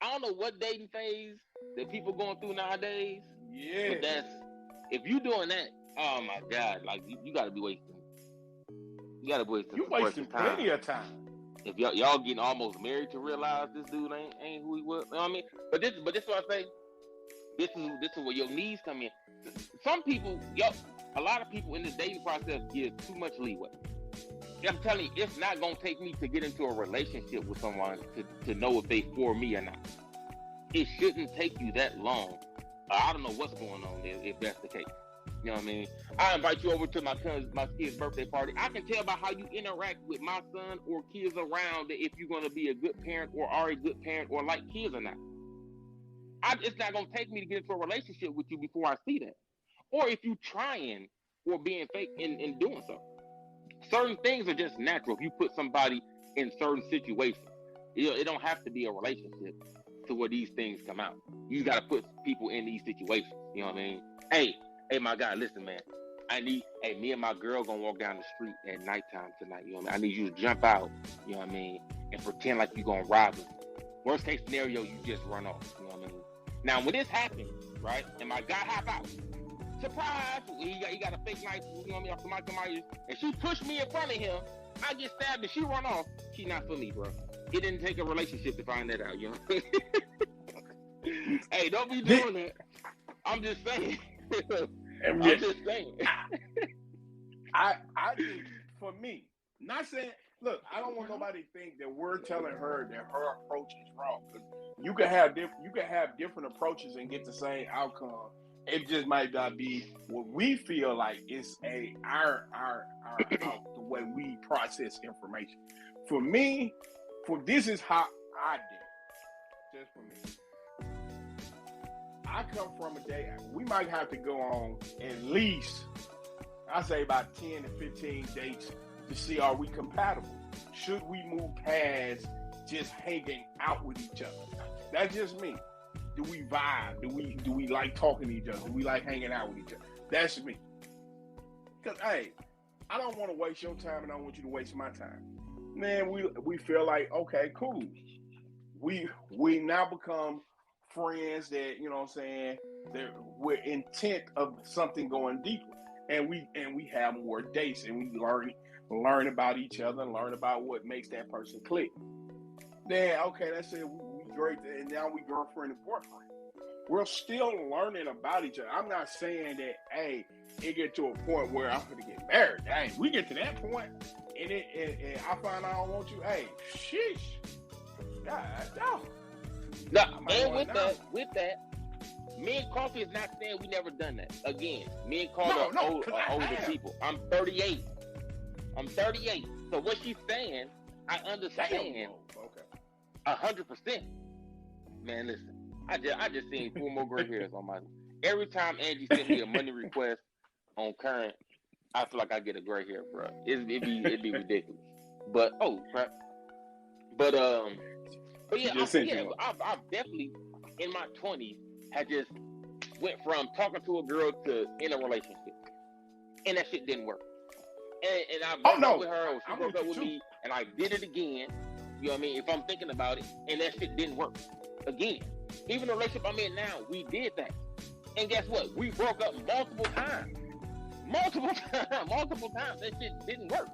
I don't know what dating phase that people going through nowadays. Yeah. But if you doing that, oh my God, like you got to be wasting. You got to waste. You wasting plenty of time. If y'all getting almost married to realize this dude ain't who he was. You know what I mean? But this is what I say. This is where your needs come in. Some people, a lot of people in this dating process give too much leeway. I'm telling you, it's not gonna take me to get into a relationship with someone to know if they for me or not. It shouldn't take you that long. I don't know what's going on there if that's the case. You know what I mean? I invite you over to my kid's birthday party. I can tell by how you interact with my son or kids around that if you're gonna be a good parent or are a good parent or like kids or not. It's not gonna take me to get into a relationship with you before I see that. Or if you trying or being fake in doing so. Certain things are just natural. If you put somebody in certain situations, it don't have to be a relationship to where these things come out. You got to put people in these situations. You know what I mean? Hey, my guy, listen, man. Me and my girl gonna walk down the street at nighttime tonight. You know what I mean? I need you to jump out. You know what I mean? And pretend like you gonna rob us. Worst case scenario, you just run off. You know what I mean? Now, when this happens, right, and my guy hop out, surprise! He got a fake knife, you know what I mean, off the Michael, and she pushed me in front of him. I get stabbed and she run off. She not for me, bro. It didn't take a relationship to find that out, you know. Hey, don't be doing that. I'm just saying. I'm just saying. I think for me, not saying. Look, I don't want nobody to think that we're telling her that her approach is wrong. You can have different approaches and get the same outcome. It just might not be what we feel like is our the way we process information. For me, this is how I did it. Just for me. I come from a day, we might have to go on at least, I say about 10 to 15 dates to see are we compatible. Should we move past just hanging out with each other? That's just me. Do we vibe? Do we like talking to each other? Do we like hanging out with each other? That's me. Because, hey, I don't want to waste your time and I don't want you to waste my time. Man, we feel like, okay, cool. We now become friends that, you know what I'm saying, that we're intent of something going deeper. And we have more dates and we learn about each other and learn about what makes that person click. Then, okay, that's it. We great, and now we girlfriend and boyfriend. We're still learning about each other. I'm not saying that, hey, it get to a point where I'm going to get married. Hey, we get to that point, and I find I don't want you. Hey, sheesh. God, no. And with that, me and Coffee is not saying we never done that. Again, me and Coffee are older people. I'm 38. So what she's saying, I understand. Okay. 100%. Man, listen. I just seen 4 more gray hairs on my. Every time Angie sent me a money request on Current, I feel like I get a gray hair, bro. It'd be ridiculous. But crap. But yeah, I've definitely in my 20s had just went from talking to a girl to in a relationship, and that shit didn't work. And I broke up with her, or she broke up with me, and I did it again. You know what I mean? If I'm thinking about it, and that shit didn't work again. Even the relationship I'm in now, we did that. And guess what? We broke up multiple times. Multiple times. That shit didn't work.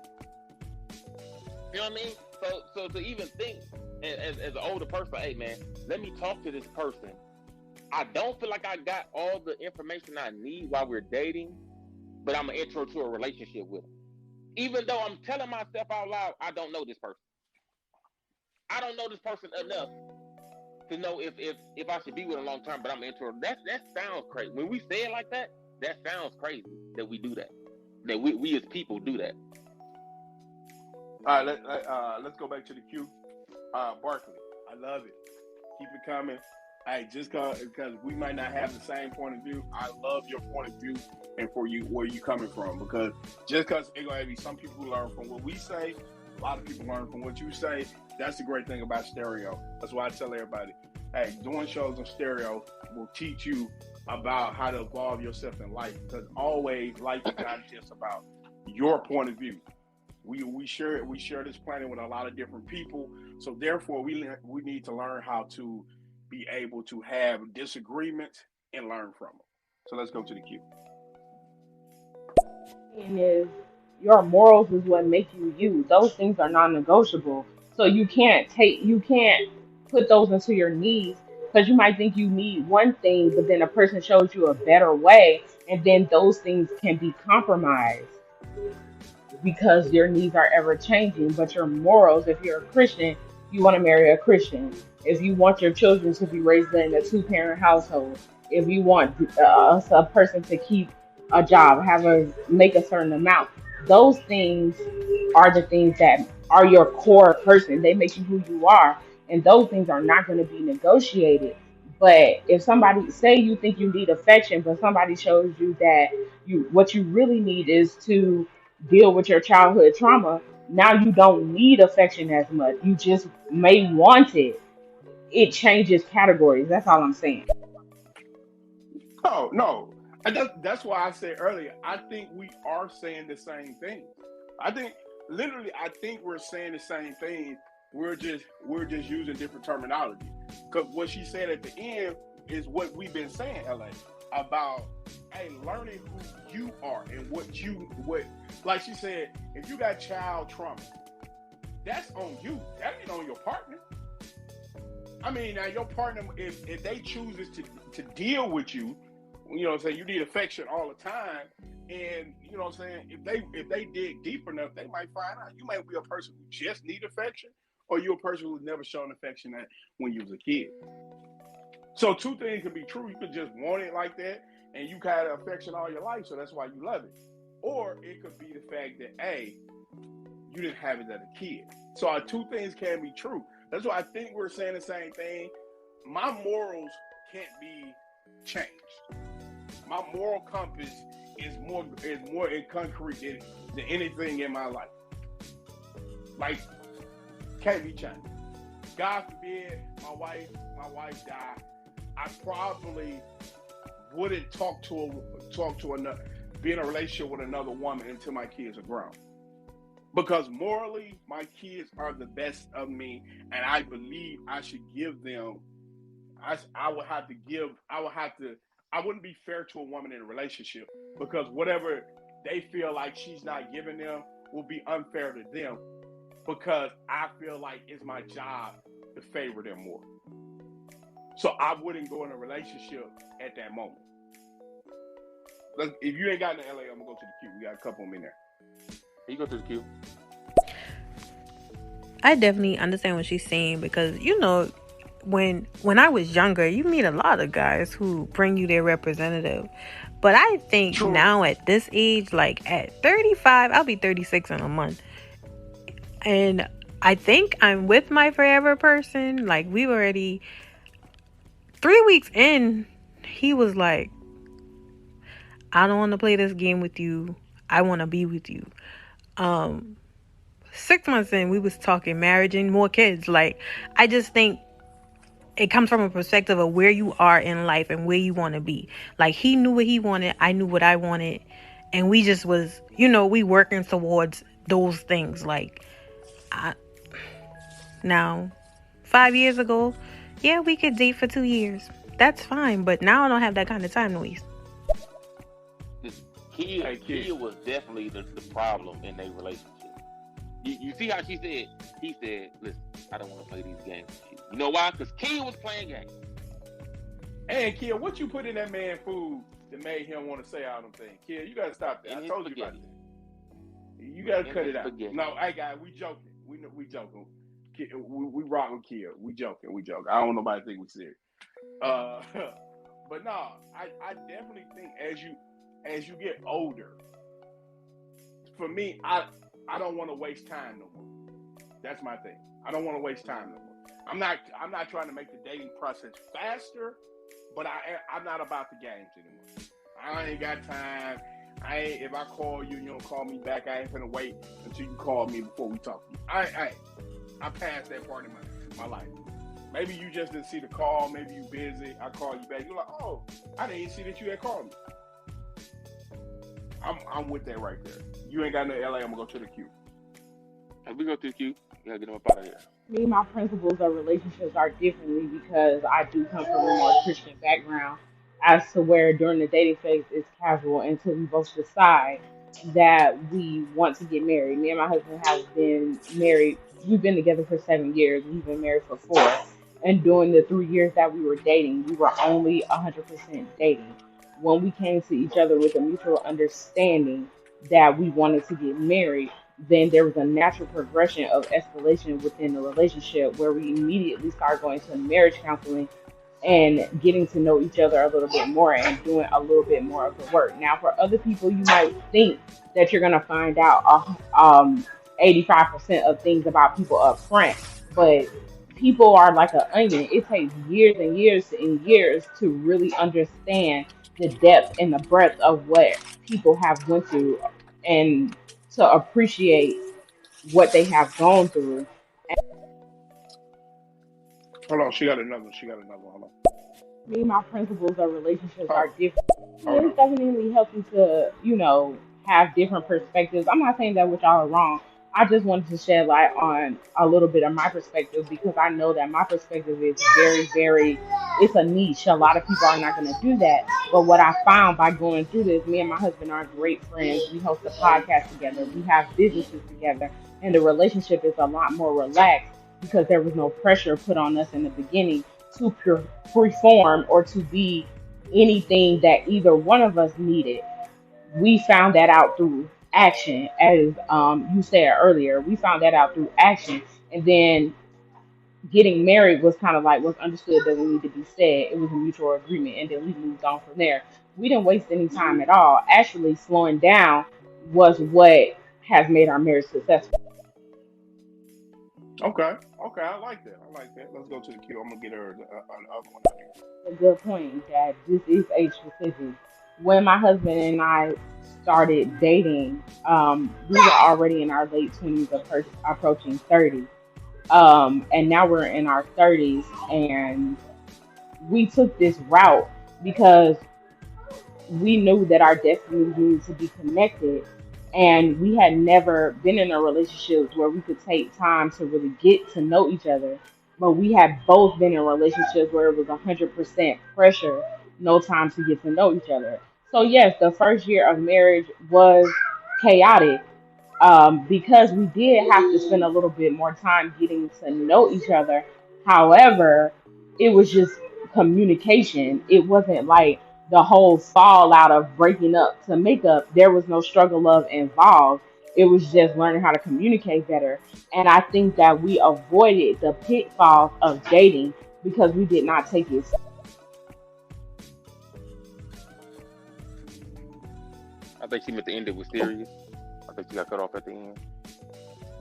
You know what I mean? So to even think as an older person, hey man, let me talk to this person. I don't feel like I got all the information I need while we're dating, but I'm an intro to a relationship with them. Even though I'm telling myself out loud, I don't know this person. I don't know this person enough to know if I should be with a long term, but I'm intro. That sounds crazy. When we say it like that, that sounds crazy that we do that. That we as people do that. All right, let's go back to the queue. Barkley, I love it. Keep it coming. Hey, just because we might not have the same point of view, I love your point of view and for you where you coming from. Because just because it's gonna be some people who learn from what we say, a lot of people learn from what you say. That's the great thing about stereo. That's why I tell everybody, hey, doing shows on stereo will teach you about how to evolve yourself in life. Because always life is not just about your point of view. We share this planet with a lot of different people. So therefore, we need to learn how to be able to have disagreements and learn from them. So let's go to the queue. And is your morals is what make you you. Those things are non-negotiable. So you can't put those into your needs because you might think you need one thing, but then a person shows you a better way, and then those things can be compromised because your needs are ever changing. But your morals, if you're a Christian, you want to marry a Christian. If you want your children to be raised in a 2-parent household, if you want a person to keep a job, make a certain amount, those things are the things that are your core person. They make you who you are, and those things are not going to be negotiated. But if somebody say you think you need affection, but somebody shows you that what you really need is to deal with your childhood trauma, now you don't need affection as much. You just may want it. It changes categories. That's all I'm saying. No, no. And that's why I said earlier, I think we are saying the same thing. I think literally I think we're saying the same thing. We're just using different terminology. Because what she said at the end is what we've been saying, LA, about hey, learning who you are and what like she said, if you got child trauma, that's on you. That ain't on your partner. I mean, now your partner, if they chooses to deal with you, you know what I'm saying, you need affection all the time. And you know what I'm saying, if they dig deep enough, they might find out you might be a person who just need affection, or you're a person who's never shown affection when you was a kid. So two things can be true. You could just want it like that, and you had affection all your life, so that's why you love it. Or it could be the fact that, hey, you didn't have it as a kid. So two things can be true. That's why I think we're saying the same thing. My morals can't be changed. My moral compass is more in concrete than anything in my life. Like, can't be changed. God forbid my wife died. I probably wouldn't talk to another, be in a relationship with another woman until my kids are grown. Because morally, my kids are the best of me, and I believe I should give them. I wouldn't be fair to a woman in a relationship, because whatever they feel like she's not giving them will be unfair to them, because I feel like it's my job to favor them more. So I wouldn't go in a relationship at that moment. If you ain't got in LA, I'm gonna go to the queue. We got a couple of them in there. You go to the queue. I definitely understand what she's saying, because when I was younger, you meet a lot of guys who bring you their representative. But I think True. Now at this age, like at 35, I'll be 36 in a month, and I think I'm with my forever person. Like, we were already 3 weeks in, he was like, I don't want to play this game with you. I want to be with you. 6 months in, we was talking marriage and more kids. Like, I just think it comes from a perspective of where you are in life and where you want to be. Like, he knew what he wanted, I knew what I wanted, and we just was, we working towards those things. Like, now 5 years ago, yeah, we could date for 2 years. That's fine, but now I don't have that kind of time to waste. Kia was definitely the problem in their relationship. You see how he said, listen, I don't want to play these games with you. You know why? Because Kia was playing games. Hey, Kia, what you put in that man food that made him want to say all them things? Kia, you got to stop that. I told you about that. You got to cut it out. Spaghetti. No, hey, guys, we joking. We joking. We rocking Kia. We joking. I don't know nobody think we serious. But no, I definitely think as you get older, for me, I don't want to waste time no more. That's my thing. I don't want to waste time no more. I'm not trying to make the dating process faster, but I'm not about the games anymore. I ain't got time. If I call you and you don't call me back, I ain't gonna wait until you call me before we talk to you. I passed that part in my life. Maybe you just didn't see the call. Maybe you busy. I call you back. You're like, oh, I didn't even see that you had called me. I'm with that right there. You ain't got no LA. I'm gonna go to the queue. Hey, we go to the queue. We gotta get them up out of here. Me, my principles of relationships are differently because I do come from a more Christian background, as to where during the dating phase it's casual until we both decide that we want to get married. Me and my husband have been married. We've been together for 7 years. We've been married for 4. And during the 3 years that we were dating, we were only 100% dating. When we came to each other with a mutual understanding that we wanted to get married, then there was a natural progression of escalation within the relationship where we immediately started going to marriage counseling and getting to know each other a little bit more and doing a little bit more of the work. Now, for other people, you might think that you're going to find out 85% of things about people up front, but people are like an onion. It takes years and years and years to really understand the depth and the breadth of what people have went through and to appreciate what they have gone through. Hold on, she got another one. She got another one. Hold on. Me and my principles of relationships are Oh, different. hold It's on. definitely helping to, have different perspectives. I'm not saying that what y'all are wrong. I just wanted to shed light on a little bit of my perspective because I know that my perspective is very, very, it's a niche. A lot of people are not going to do that. But what I found by going through this, me and my husband are great friends. We host a podcast together. We have businesses together. And the relationship is a lot more relaxed because there was no pressure put on us in the beginning to perform or to be anything that either one of us needed. We found that out through action, as you said earlier. We found that out through action, and then getting married was kind of like was understood doesn't need to be said. It was a mutual agreement, and then we moved on from there. We didn't waste any time at all. Actually, slowing down was what has made our marriage successful. Okay. Okay. I like that. I like that. Let's go to the queue. I'm gonna get her another one. A good point that this is age specific. When my husband and I started dating, we were already in our late 20s, approaching 30. And now we're in our 30s, and we took this route because we knew that our destinies needed to be connected. And we had never been in a relationship where we could take time to really get to know each other. But we had both been in relationships where it was 100% pressure, no time to get to know each other. So, yes, the first year of marriage was chaotic because we did have to spend a little bit more time getting to know each other. However, it was just communication. It wasn't like the whole fallout of breaking up to make up. There was no struggle love involved. It was just learning how to communicate better. And I think that we avoided the pitfalls of dating because we did not take it. I think she meant to end it with serious. I think she got cut off at the end.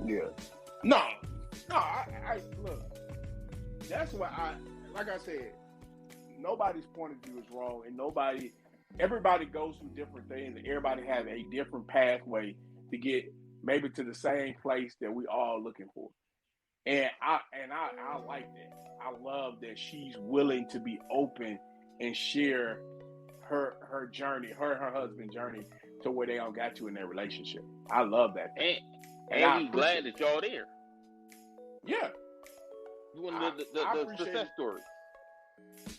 Yeah. No. I look. That's why like I said, nobody's point of view is wrong, and everybody goes through different things, and everybody has a different pathway to get maybe to the same place that we all looking for. And I like that. I love that she's willing to be open and share her journey, her and her husband's journey to where they all got to in their relationship. I love that. And we glad that y'all there. Yeah. You want the success story.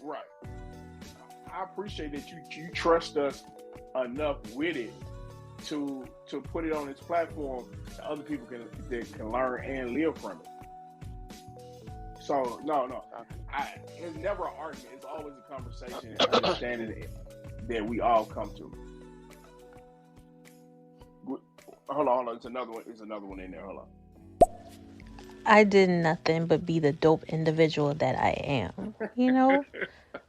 Right. I appreciate that you trust us enough with it to put it on this platform that other people can learn and live from it. So no, it's never an argument. It's always a conversation and understanding that we all come to. Hold on. There's another one in there. Hold on. I did nothing but be the dope individual that I am.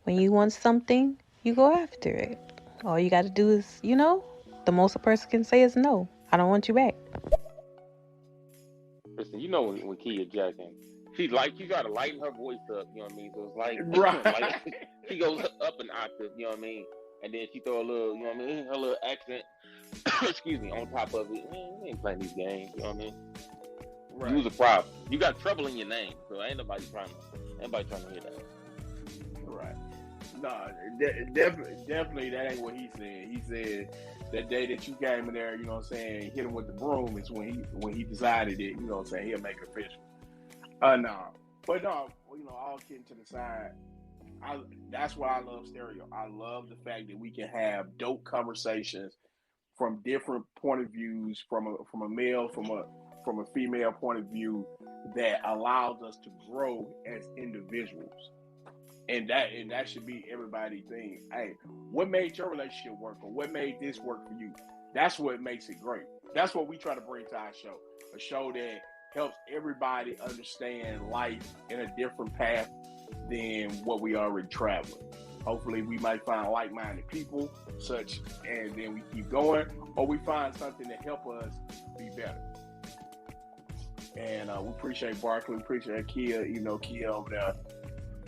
When you want something, you go after it. All you got to do is, the most a person can say is no. I don't want you back. Listen, when Kia jacking, she got to lighten her voice up. You know what I mean? So it's like, right. She goes up an octave. You know what I mean? And then she throw a little, you know what I mean, her little accent. Excuse me, on top of it. We ain't playing these games. You know what I mean? Right. You was a problem. You got trouble in your name, so ain't nobody trying to hear that. Right. No, definitely that ain't what he said. He said that day that you came in there, you know what I'm saying, hit him with the broom is when he decided it, you know what I'm saying, he'll make it official. No. But no, all kidding to the side, that's why I love stereo. I love the fact that we can have dope conversations from different point of views, from a male, from a female point of view, that allows us to grow as individuals. And that should be everybody's thing. Hey, what made your relationship work, or what made this work for you? That's what makes it great. That's what we try to bring to our show. A show that helps everybody understand life in a different path than what we already traveling. Hopefully we might find like-minded people, and then we keep going, or we find something to help us be better. And we appreciate Barkley, we appreciate Kia, Kia over there.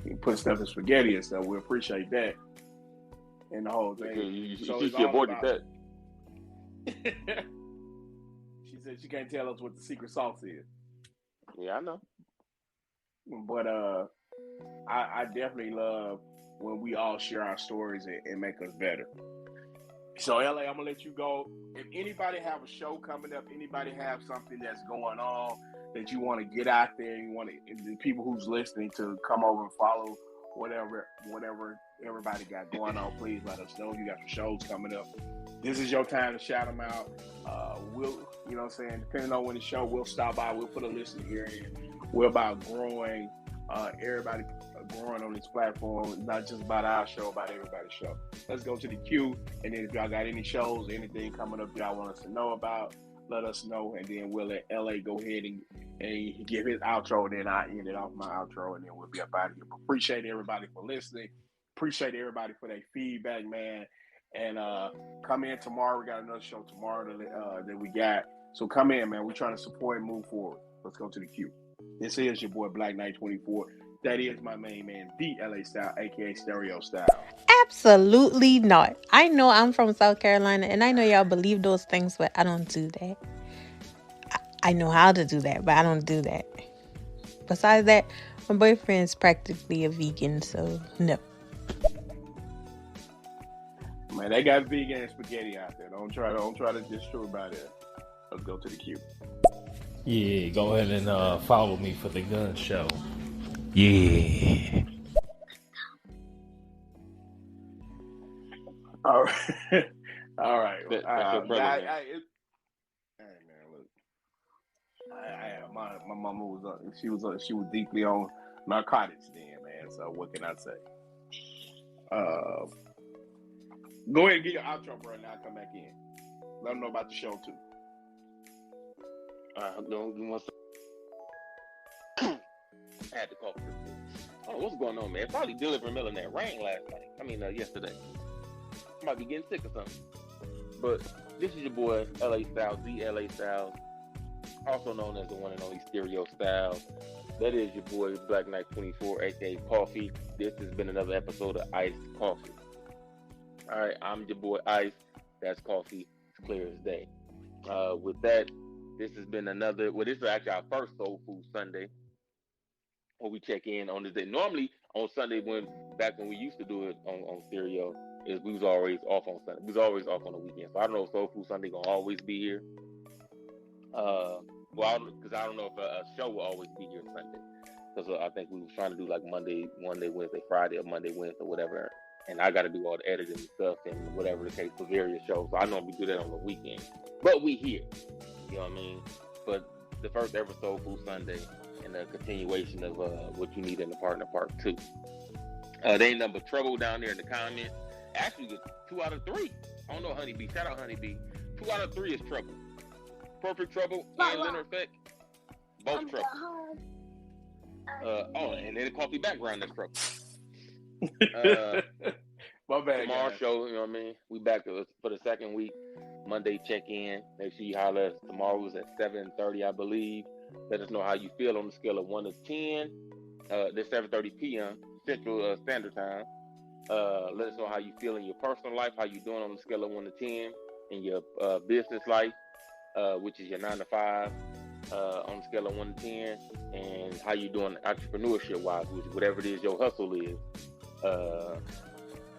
He put stuff in spaghetti and stuff. We appreciate that. And the whole thing. She avoided that. She said she can't tell us what the secret sauce is. Yeah, I know. But I definitely love when we all share our stories and make us better. So LA, I'm gonna let you go. If anybody have a show coming up, anybody have something that's going on that you want to get out there, you want the people who's listening to come over and follow whatever everybody got going on, please let us know. You got some shows coming up. This is your time to shout them out. We'll, you know what I'm saying, depending on when the show, we'll stop by, we'll put a list here in. We're about growing, everybody growing on this platform. It's not just about our show, about everybody's show. Let's go to the queue, and then if y'all got any shows, anything coming up y'all want us to know about, let us know, and then we'll let LA go ahead and give his outro, and then I end it off my outro, and then we'll be up out of here. But appreciate everybody for listening. Appreciate everybody for their feedback, man. And come in tomorrow. We got another show tomorrow that we got. So come in, man. We're trying to support and move forward. Let's go to the queue. This is your boy Black Knight 24. That is my main man, the LA Style, aka Stereo Style. Absolutely not. I know I'm from South Carolina, and I know y'all believe those things, but I don't do that. I know how to do that, but I don't do that. Besides that, my boyfriend's practically a vegan, so no. Man, they got vegan spaghetti out there. Don't try to destroy by that. Let's go to the queue. Yeah, go ahead and follow me for the gun show. Yeah. All right. All right. That's your brother, man. Hey, man, look. My mama was she was deeply on narcotics then, man. So what can I say? Go ahead and get your outro, bro, and I'll come back in. Let them know about the show too. I had to call. Oh, what's going on, man? Probably delivering mail in that rain last night. Yesterday. I might be getting sick or something. But this is your boy, LA Styles, the LA Styles, also known as the one and only Stereo Styles. That is your boy, Black Knight 24, aka Coffee. This has been another episode of Ice'd Coffey. All right, I'm your boy Ice. That's Coffee. It's clear as day. With that, this has been this is actually our first Soulfood Sunday, where we check in on this day. Normally on Sunday, back when we used to do it on Stereo, we was always off on Sunday. We was always off on the weekend. So I don't know if Soulfood Sunday gonna always be here. Because I don't know if a show will always be here Sunday. Because I think we was trying to do like Monday, Wednesday, Friday, or Monday, Wednesday, whatever. And I got to do all the editing and stuff and whatever the case for various shows. So I normally do that on the weekend. But we here. You know what I mean? But the first ever Soulfood Sunday and a continuation of what you need in the partner part 2. They ain't nothing but trouble down there in the comments. Actually, 2 out of 3. I don't know, Honeybee. Shout out, Honeybee. 2 out of 3 is trouble. Perfect trouble and Leonard Effect. Both trouble. And then the Coffee background, that's trouble. My bad. Tomorrow's show, you know what I mean? We back for the second week. Monday check-in. Make sure you holler us. Tomorrow is at 7:30, I believe. Let us know how you feel on the scale of 1 to 10. This 7:30 p.m. Central Standard Time. Let us know how you feel in your personal life, how you doing on the scale of 1 to 10 in your business life, which is your 9 to 5, on the scale of 1 to 10, and how you doing entrepreneurship-wise, whatever it is your hustle is,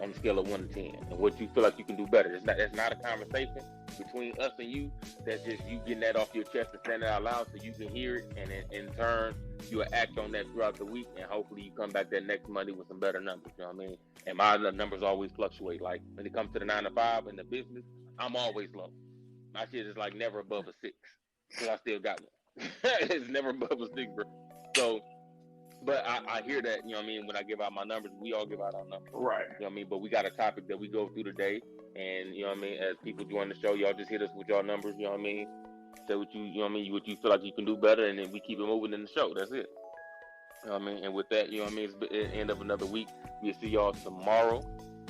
on the scale of 1 to 10, and what you feel like you can do better. That's not a conversation between us and you. That's just you getting that off your chest and saying it out loud so you can hear it, and in turn, you'll act on that throughout the week, and hopefully you come back that next Monday with some better numbers, you know what I mean? And my numbers always fluctuate. Like, when it comes to the 9 to 5 in the business, I'm always low. My shit is like never above a 6, because I still got one. It's never above a 6, bro. So, but I hear that, you know what I mean, when I give out my numbers, we all give out our numbers. Right. You know what I mean? But we got a topic that we go through today, and, you know what I mean, as people join the show, y'all just hit us with y'all numbers, you know what I mean? Say what you know what I mean, what you feel like you can do better, and then we keep it moving in the show. That's it. You know what I mean? And with that, you know what I mean, it's the end of another week. We'll see y'all tomorrow,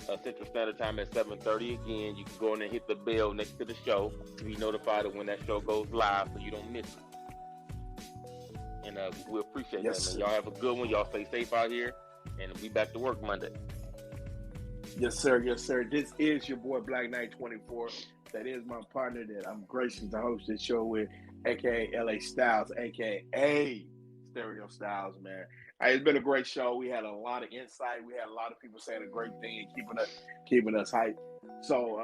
Central Standard Time at 7:30. Again, you can go in and hit the bell next to the show to be notified of when that show goes live so you don't miss it. And we appreciate Yes, that, man. sir. Y'all have a good one. Y'all stay safe out here, and we back to work Monday. Yes, sir. Yes, sir. This is your boy Black Knight 24. That is my partner that I'm gracious to host this show with, aka LA Styles, aka Stereo Styles, man. It's been a great show. We had a lot of insight. We had a lot of people saying a great thing and keeping us hyped. So,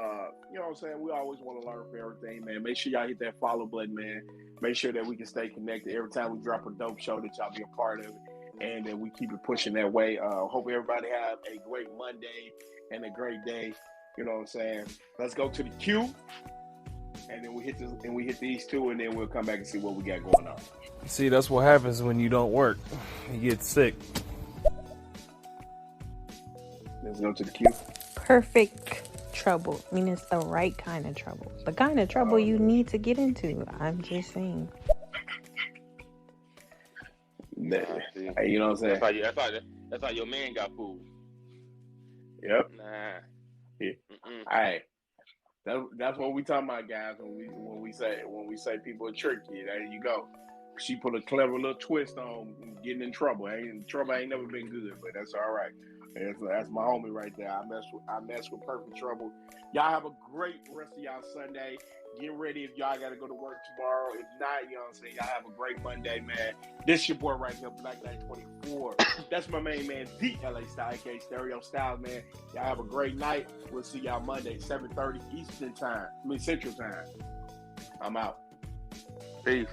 you know what I'm saying? We always want to learn from everything, man. Make sure y'all hit that follow button, man. Make sure that we can stay connected every time we drop a dope show, that y'all be a part of it, and that we keep it pushing that way. Hope everybody have a great Monday and a great day. You know what I'm saying? Let's go to the queue, and then we hit these two, and then we'll come back and see what we got going on. See, that's what happens when you don't work. You get sick. Let's go to the queue. Perfect trouble. I mean, it's the right kind of trouble. The kind of trouble you need to get into. I'm just saying. Hey, you know what I'm saying? That's how your man got fooled. Yep. Nah. Yeah. All right. That's what we talking about, guys. When we say people are tricky, there you go. She put a clever little twist on getting in trouble. Trouble ain't never been good, but that's all right. That's my homie right there. I mess with perfect trouble. Y'all have a great rest of y'all Sunday. Get ready if y'all got to go to work tomorrow. If not, you know what I'm saying? Y'all have a great Monday, man. This your boy right here, Black Knight 24. That's my main man, the LA Style, aka Stereo Styles, man. Y'all have a great night. We'll see y'all Monday, 7:30 Central Time. I'm out. Peace.